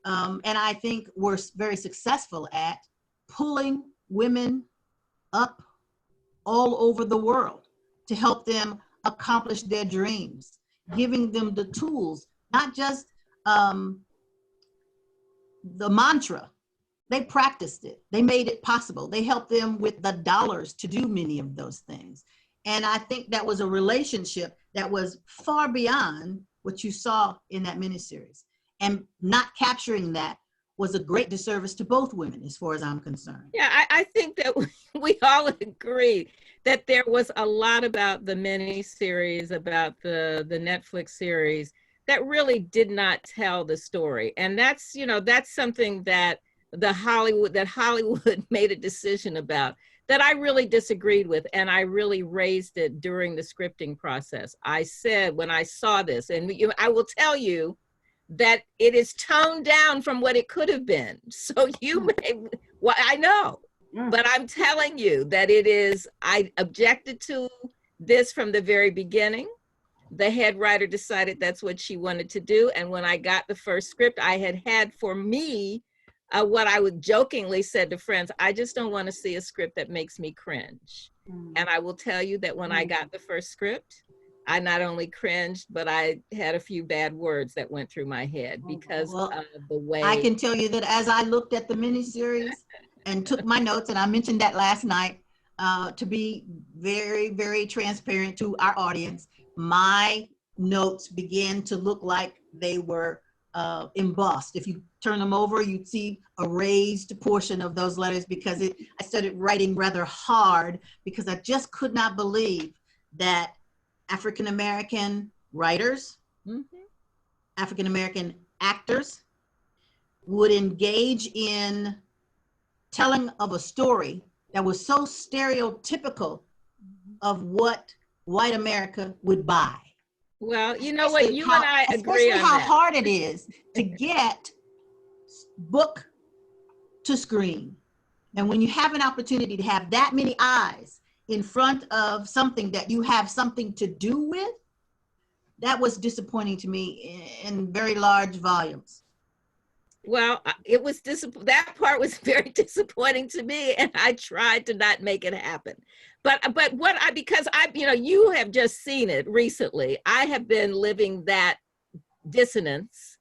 and I think were very successful at pulling women up all over the world to help them accomplish their dreams, giving them the tools, not just the mantra. They practiced it. They made it possible. They helped them with the dollars to do many of those things. And I think that was a relationship that was far beyond what you saw in that miniseries. And not capturing that was a great disservice to both women, as far as I'm concerned. Yeah, I think that we all agree that there was a lot about the miniseries, about the Netflix series, that really did not tell the story. And that's, you know, that's something that Hollywood made a decision about that I really disagreed with, and I really raised it during the scripting process. I said when I saw this, and I will tell you that it is toned down from what it could have been. So you may, well, I know, but I'm telling you that it is, I objected to this from the very beginning. The head writer decided that's what she wanted to do. And when I got the first script, I had for me, what I would jokingly said to friends, I just don't want to see a script that makes me cringe. And I will tell you that when I got the first script, I not only cringed, but I had a few bad words that went through my head because of the way. I can tell you that as I looked at the miniseries and took my notes, and I mentioned that last night, to be very, very transparent to our audience, my notes began to look like they were embossed. If you turn them over, you'd see a raised portion of those letters because I started writing rather hard because I just could not believe that African-American writers, African-American actors would engage in telling of a story that was so stereotypical of what white America would buy. Well, you know what, you and I agree on that. Especially how hard it is to get book to screen. And when you have an opportunity to have that many eyes in front of something that you have something to do with, that was disappointing to me in very large volumes. Well, it was that part was very disappointing to me, and I tried to not make it happen. But because you have just seen it recently. I have been living that dissonance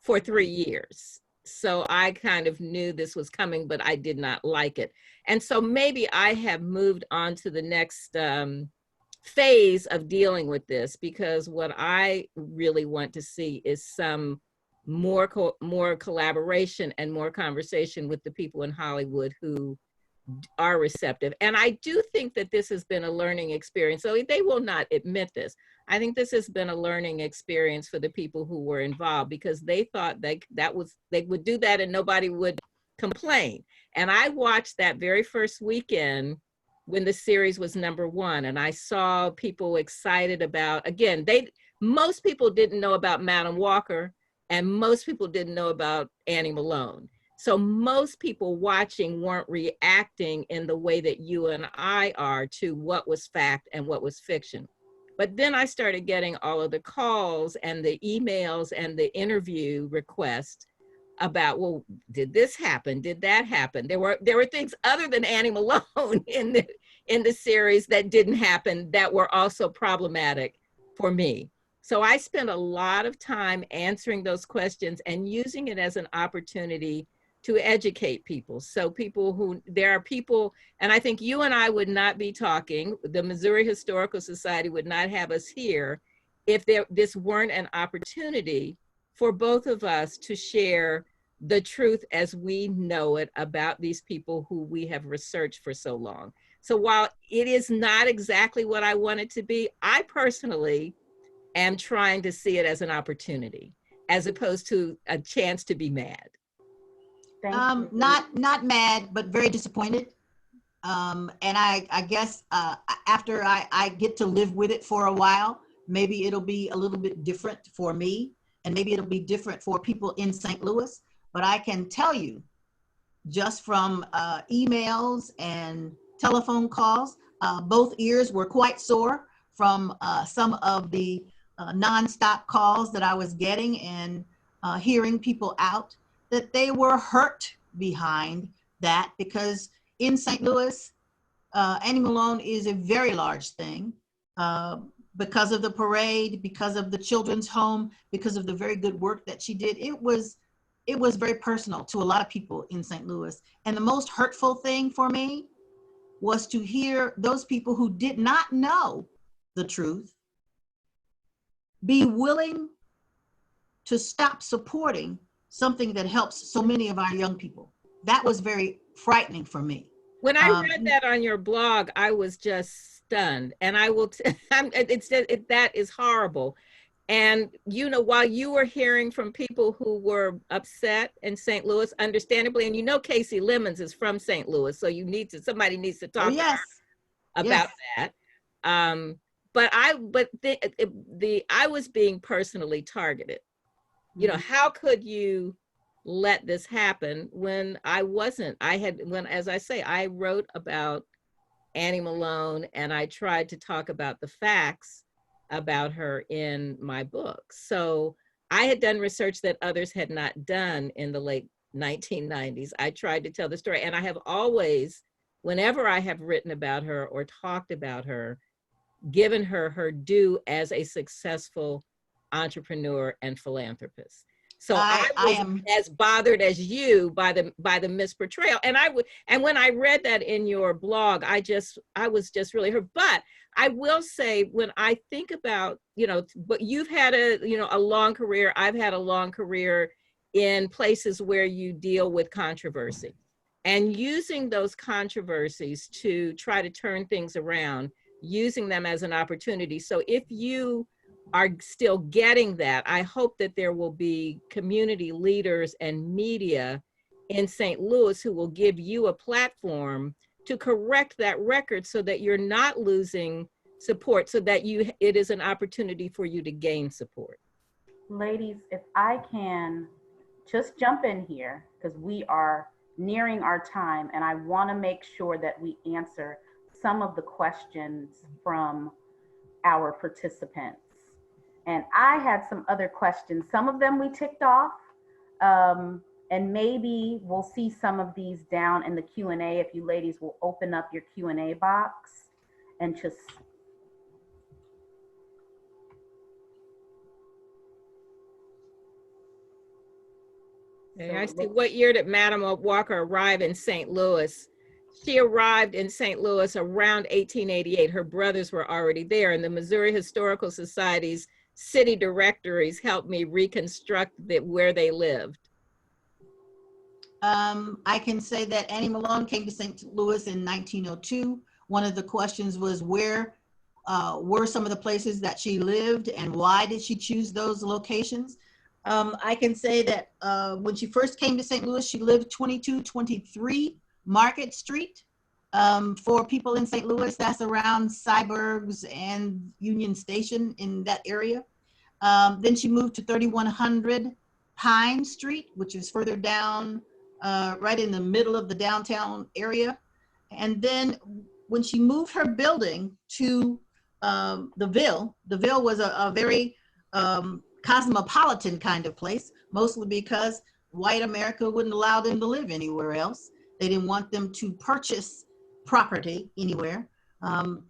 for 3 years. So I kind of knew this was coming, but I did not like it. And so maybe I have moved on to the next phase of dealing with this, because what I really want to see is some more collaboration and more conversation with the people in Hollywood who are receptive. And I do think that this has been a learning experience. So they will not admit this. I think this has been a learning experience for the people who were involved, because they thought they would do that and nobody would complain. And I watched that very first weekend when the series was #1, and I saw people excited about, again, most people didn't know about Madam Walker, and most people didn't know about Annie Malone. So most people watching weren't reacting in the way that you and I are to what was fact and what was fiction. But then I started getting all of the calls and the emails and the interview requests about, well, did this happen? Did that happen? There were things other than Annie Malone in the series that didn't happen that were also problematic for me. So I spent a lot of time answering those questions and using it as an opportunity to educate people. So there are people, and I think you and I would not be talking, the Missouri Historical Society would not have us here if this weren't an opportunity for both of us to share the truth as we know it about these people who we have researched for so long. So while it is not exactly what I want it to be, I personally am trying to see it as an opportunity, as opposed to a chance to be mad. Not mad, but very disappointed. And I guess after I get to live with it for a while, maybe it'll be a little bit different for me, and maybe it'll be different for people in St. Louis. But I can tell you, just from emails and telephone calls, both ears were quite sore from some of the nonstop calls that I was getting, and hearing people out that they were hurt behind that, because in St. Louis, Annie Malone is a very large thing, because of the parade, because of the children's home, because of the very good work that she did. It was very personal to a lot of people in St. Louis. And the most hurtful thing for me was to hear those people who did not know the truth be willing to stop supporting something that helps so many of our young people. That was very frightening for me. When I read that on your blog, I was just stunned. And I will, that is horrible. And, you know, while you were hearing from people who were upset in St. Louis, understandably, and you know, Casey Lemons is from St. Louis, so somebody needs to talk yes. about that. But I was being personally targeted. You know, how could you let this happen when I wasn't? As I say, I wrote about Annie Malone, and I tried to talk about the facts about her in my book. So I had done research that others had not done in the late 1990s. I tried to tell the story, and I have always, whenever I have written about her or talked about her, given her her due as a successful entrepreneur and philanthropist. So I was as bothered as you by the misportrayal. And when I read that in your blog, I was just really hurt. But I will say, when I think about, you know, but you've had a long career. I've had a long career in places where you deal with controversy, and using those controversies to try to turn things around, using them as an opportunity. So if you are still getting that, I hope that there will be community leaders and media in St. Louis who will give you a platform to correct that record, so that you're not losing support, so that it is an opportunity for you to gain support. Ladies, if I can just jump in here, because we are nearing our time, and I want to make sure that we answer some of the questions from our participants. And I had some other questions. Some of them we ticked off, and maybe we'll see some of these down in the Q&A if you ladies will open up your Q&A box and just. I see. What year did Madam Walker arrive in St. Louis? She arrived in St. Louis around 1888. Her brothers were already there, and the Missouri Historical Society's city directories helped me reconstruct where they lived. I can say that Annie Malone came to St. Louis in 1902. One of the questions was, where were some of the places that she lived, and why did she choose those locations? I can say that when she first came to St. Louis, she lived 2223 Market Street. For people in St. Louis, that's around Cybergs and Union Station, in that area. Then she moved to 3100 Pine Street, which is further down, right in the middle of the downtown area. And then when she moved her building to the Ville was a very cosmopolitan kind of place, mostly because white America wouldn't allow them to live anywhere else. They didn't want them to purchase property anywhere.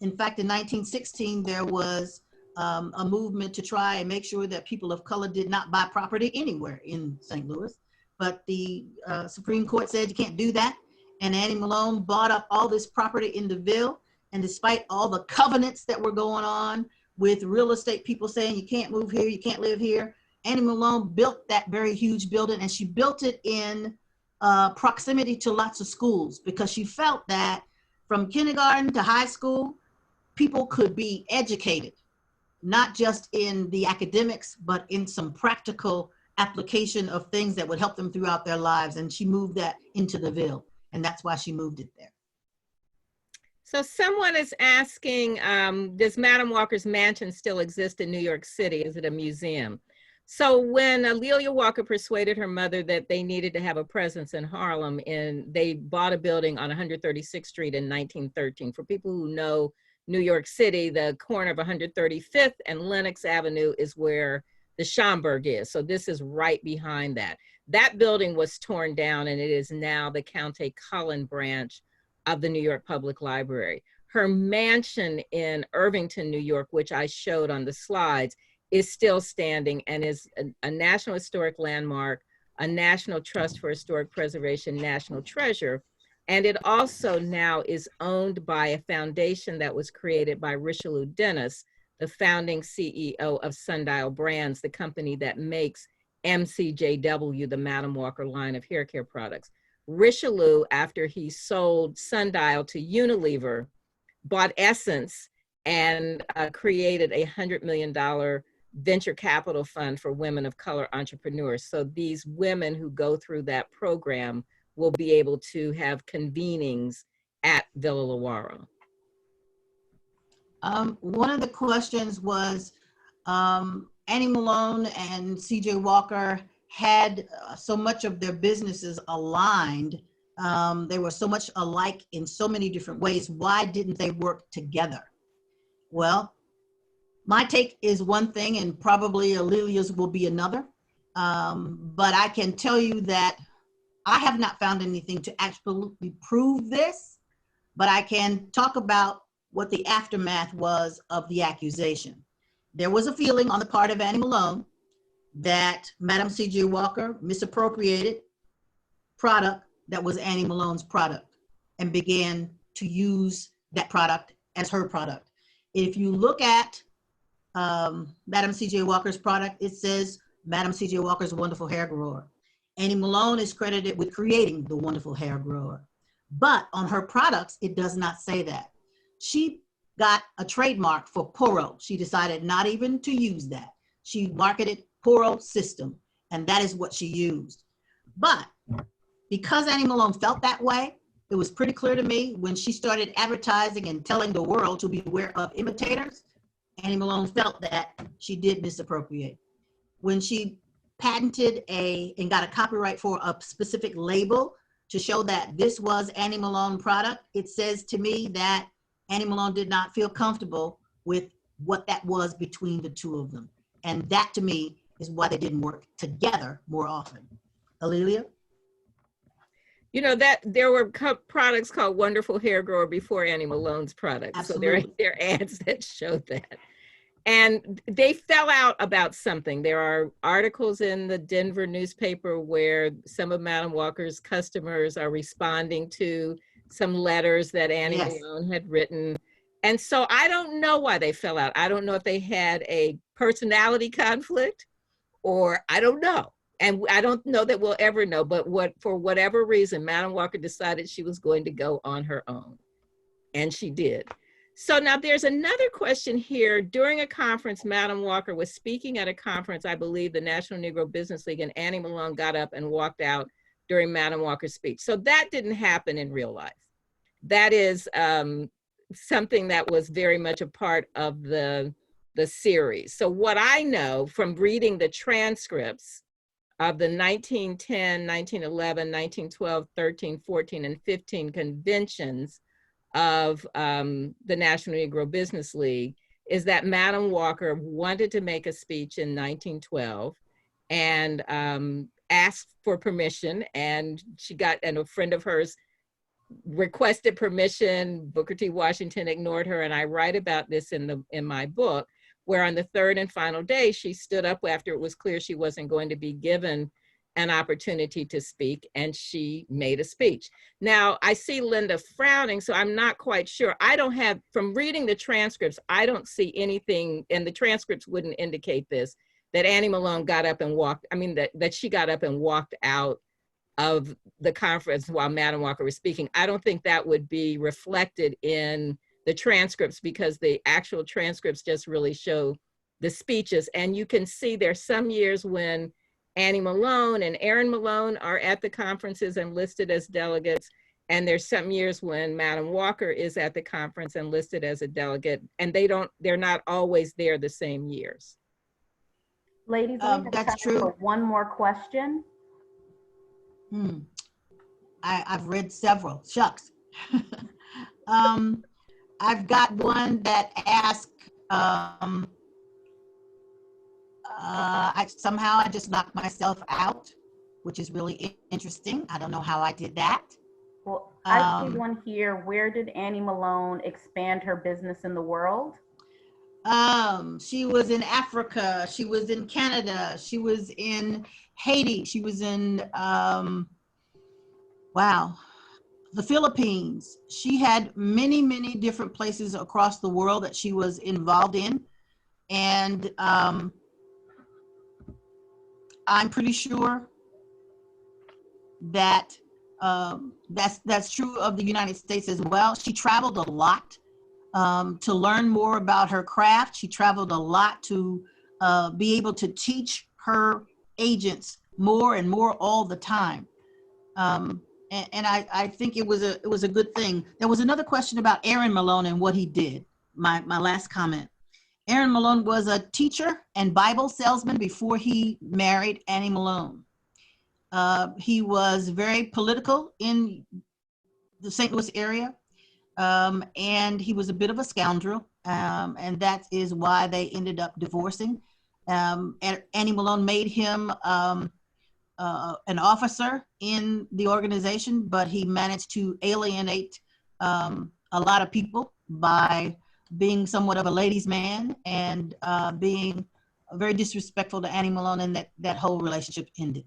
In fact, in 1916, there was a movement to try and make sure that people of color did not buy property anywhere in St. Louis. But the Supreme Court said you can't do that. And Annie Malone bought up all this property in the Ville. And despite all the covenants that were going on with real estate people saying you can't move here, you can't live here, Annie Malone built that very huge building, and she built it in proximity to lots of schools, because she felt that from kindergarten to high school, people could be educated, not just in the academics, but in some practical application of things that would help them throughout their lives. And she moved that into the Ville, and that's why she moved it there. So someone is asking, does Madam Walker's mansion still exist in New York City? Is it a museum? So when Alelia Walker persuaded her mother that they needed to have a presence in Harlem, and they bought a building on 136th Street in 1913. For people who know New York City, the corner of 135th and Lenox Avenue is where the Schomburg is. So this is right behind that. That building was torn down, and it is now the Countee Cullen branch of the New York Public Library. Her mansion in Irvington, New York, which I showed on the slides, is still standing and is a National Historic Landmark, a National Trust for Historic Preservation National Treasure. And it also now is owned by a foundation that was created by Richelieu Dennis, the founding CEO of Sundial Brands, the company that makes MCJW, the Madam Walker line of hair care products. Richelieu, after he sold Sundial to Unilever, bought Essence and created a $100 million venture capital fund for women of color entrepreneurs. So these women who go through that program will be able to have convenings at Villa Lewaro. One of the questions was, Annie Malone and CJ Walker had so much of their businesses aligned. They were so much alike in so many different ways. Why didn't they work together? Well, my take is one thing, and probably Alelia's will be another. But I can tell you that I have not found anything to absolutely prove this, but I can talk about what the aftermath was of the accusation. There was a feeling on the part of Annie Malone that Madam C.J. Walker misappropriated product that was Annie Malone's product and began to use that product as her product. If you look at Madam C.J. Walker's product, it says Madam C.J. Walker's Wonderful Hair Grower. Annie Malone is credited with creating the Wonderful Hair Grower. But on her products, it does not say that. She got a trademark for Poro. She decided not even to use that. She marketed Poro System, and that is what she used. But because Annie Malone felt that way, it was pretty clear to me when she started advertising and telling the world to beware of imitators, Annie Malone felt that she did misappropriate. When she patented and got a copyright for a specific label to show that this was Annie Malone product, it says to me that Annie Malone did not feel comfortable with what that was between the two of them. And that to me is why they didn't work together more often. Alelia? You know, that there were products called Wonderful Hair Grower before Annie Malone's products. Absolutely. So there are ads that showed that. And they fell out about something. There are articles in the Denver newspaper where some of Madam Walker's customers are responding to some letters that Annie Malone had written. And so I don't know why they fell out. I don't know if they had a personality conflict, or I don't know. And I don't know that we'll ever know, but for whatever reason, Madam Walker decided she was going to go on her own. And she did. So now there's another question here. During a conference, Madam Walker was speaking at a conference, I believe the National Negro Business League, and Annie Malone got up and walked out during Madam Walker's speech. So that didn't happen in real life. That is something that was very much a part of the series. So what I know from reading the transcripts of the 1910, 1911, 1912, 13, 14, and 15 conventions of the National Negro Business League is that Madam Walker wanted to make a speech in 1912 and asked for permission, and she got, and a friend of hers requested permission. Booker T. Washington ignored her, and I write about this in my book, where on the third and final day, she stood up after it was clear she wasn't going to be given an opportunity to speak, and she made a speech. Now, I see Linda frowning, so I'm not quite sure. I don't have, from reading the transcripts, I don't see anything, and the transcripts wouldn't indicate this, that Annie Malone got up and walked, I mean, that she got up and walked out of the conference while Madam Walker was speaking. I don't think that would be reflected in the transcripts, because the actual transcripts just really show the speeches. And you can see there's some years when Annie Malone and Erin Malone are at the conferences and listed as delegates, And there's some years when Madam Walker is at the conference and listed as a delegate, and they're not always there the same years. Ladies, we have That's time true. for one more question. I've read several. Shucks. I've got one that asks, I just knocked myself out, which is really interesting. I don't know how I did that. Well, I see one here. Where did Annie Malone expand her business in the world? She was in Africa. She was in Canada. She was in Haiti. She was in, the Philippines. She had many, many different places across the world that she was involved in. And I'm pretty sure that that's true of the United States as well. She traveled a lot to learn more about her craft. She traveled a lot to be able to teach her agents more and more all the time. And I think it was a good thing. There was another question about Aaron Malone and what he did. My last comment. Aaron Malone was a teacher and Bible salesman before he married Annie Malone. He was very political in the St. Louis area, and he was a bit of a scoundrel, and that is why they ended up divorcing. Annie Malone made him an officer in the organization, but he managed to alienate a lot of people by being somewhat of a ladies' man and being very disrespectful to Annie Malone, and that whole relationship ended.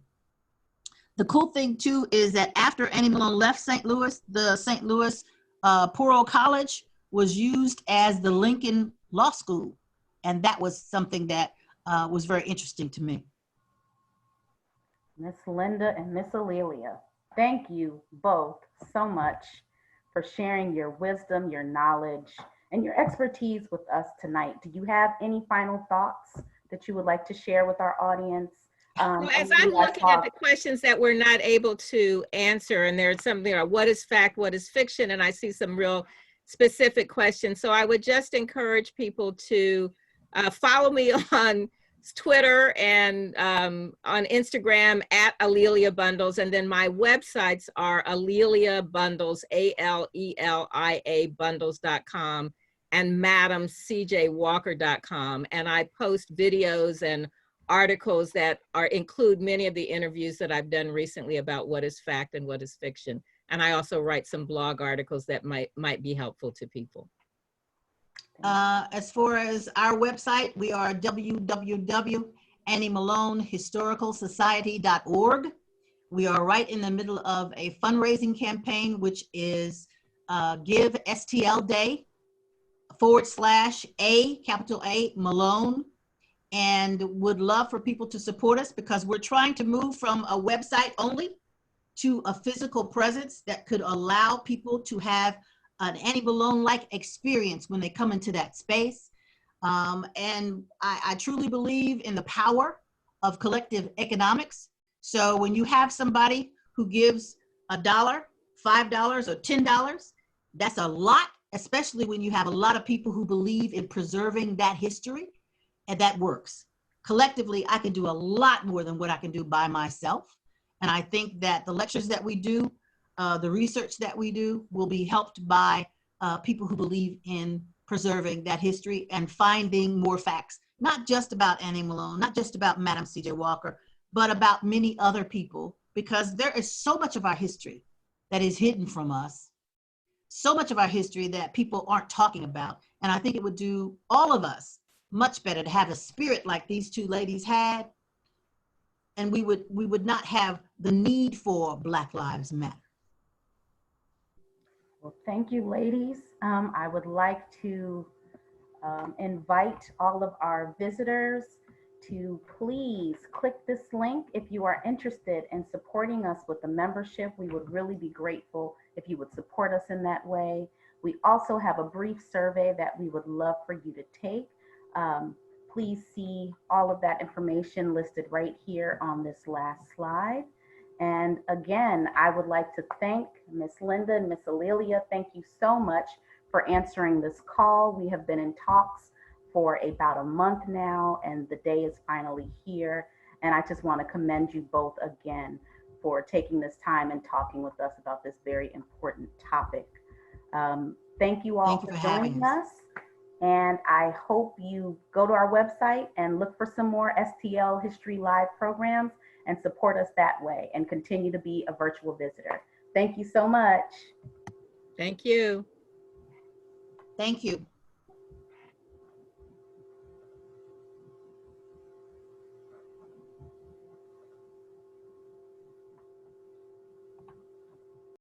The cool thing too is that after Annie Malone left St. Louis, the St. Louis Poor Old College was used as the Lincoln Law School, and that was something that was very interesting to me. Miss Linda and Miss A'Lelia, thank you both so much for sharing your wisdom, your knowledge, and your expertise with us tonight. Do you have any final thoughts that you would like to share with our audience? Well, as I'm looking at the questions that we're not able to answer, and there's something like what is fact, what is fiction, and I see some real specific questions. So I would just encourage people to follow me on Twitter and on Instagram at A'Lelia Bundles, and then my websites are A'Lelia Bundles, ALELIA Bundles.com, and MadamCJWalker.com, and I post videos and articles that include many of the interviews that I've done recently about what is fact and what is fiction. And I also write some blog articles that might be helpful to people. As far as our website, we are www.AnnieMaloneHistoricalSociety.org. We are right in the middle of a fundraising campaign, which is Give STL Day /A Malone, and would love for people to support us because we're trying to move from a website only to a physical presence that could allow people to have an Annie Malone-like experience when they come into that space. And I truly believe in the power of collective economics. So when you have somebody who gives $1, $5, or $10, that's a lot, especially when you have a lot of people who believe in preserving that history, and that works. Collectively, I can do a lot more than what I can do by myself. And I think that the lectures that we do, the research that we do will be helped by people who believe in preserving that history and finding more facts, not just about Annie Malone, not just about Madam C.J. Walker, but about many other people, because there is so much of our history that is hidden from us, so much of our history that people aren't talking about. And I think it would do all of us much better to have a spirit like these two ladies had, and we would not have the need for Black Lives Matter. Well, thank you, ladies. I would like to invite all of our visitors to please click this link if you are interested in supporting us with the membership. We would really be grateful if you would support us in that way. We also have a brief survey that we would love for you to take. Please see all of that information listed right here on this last slide. And again, I would like to thank Miss Linda and Miss Alelia. Thank you so much for answering this call. We have been in talks for about a month now, and the day is finally here. And I just want to commend you both again for taking this time and talking with us about this very important topic. Thank you all Thank you for for having joining us. us. And I hope you go to our website and look for some more STL History Live programs and support us that way and continue to be a virtual visitor. Thank you so much. Thank you. Thank you.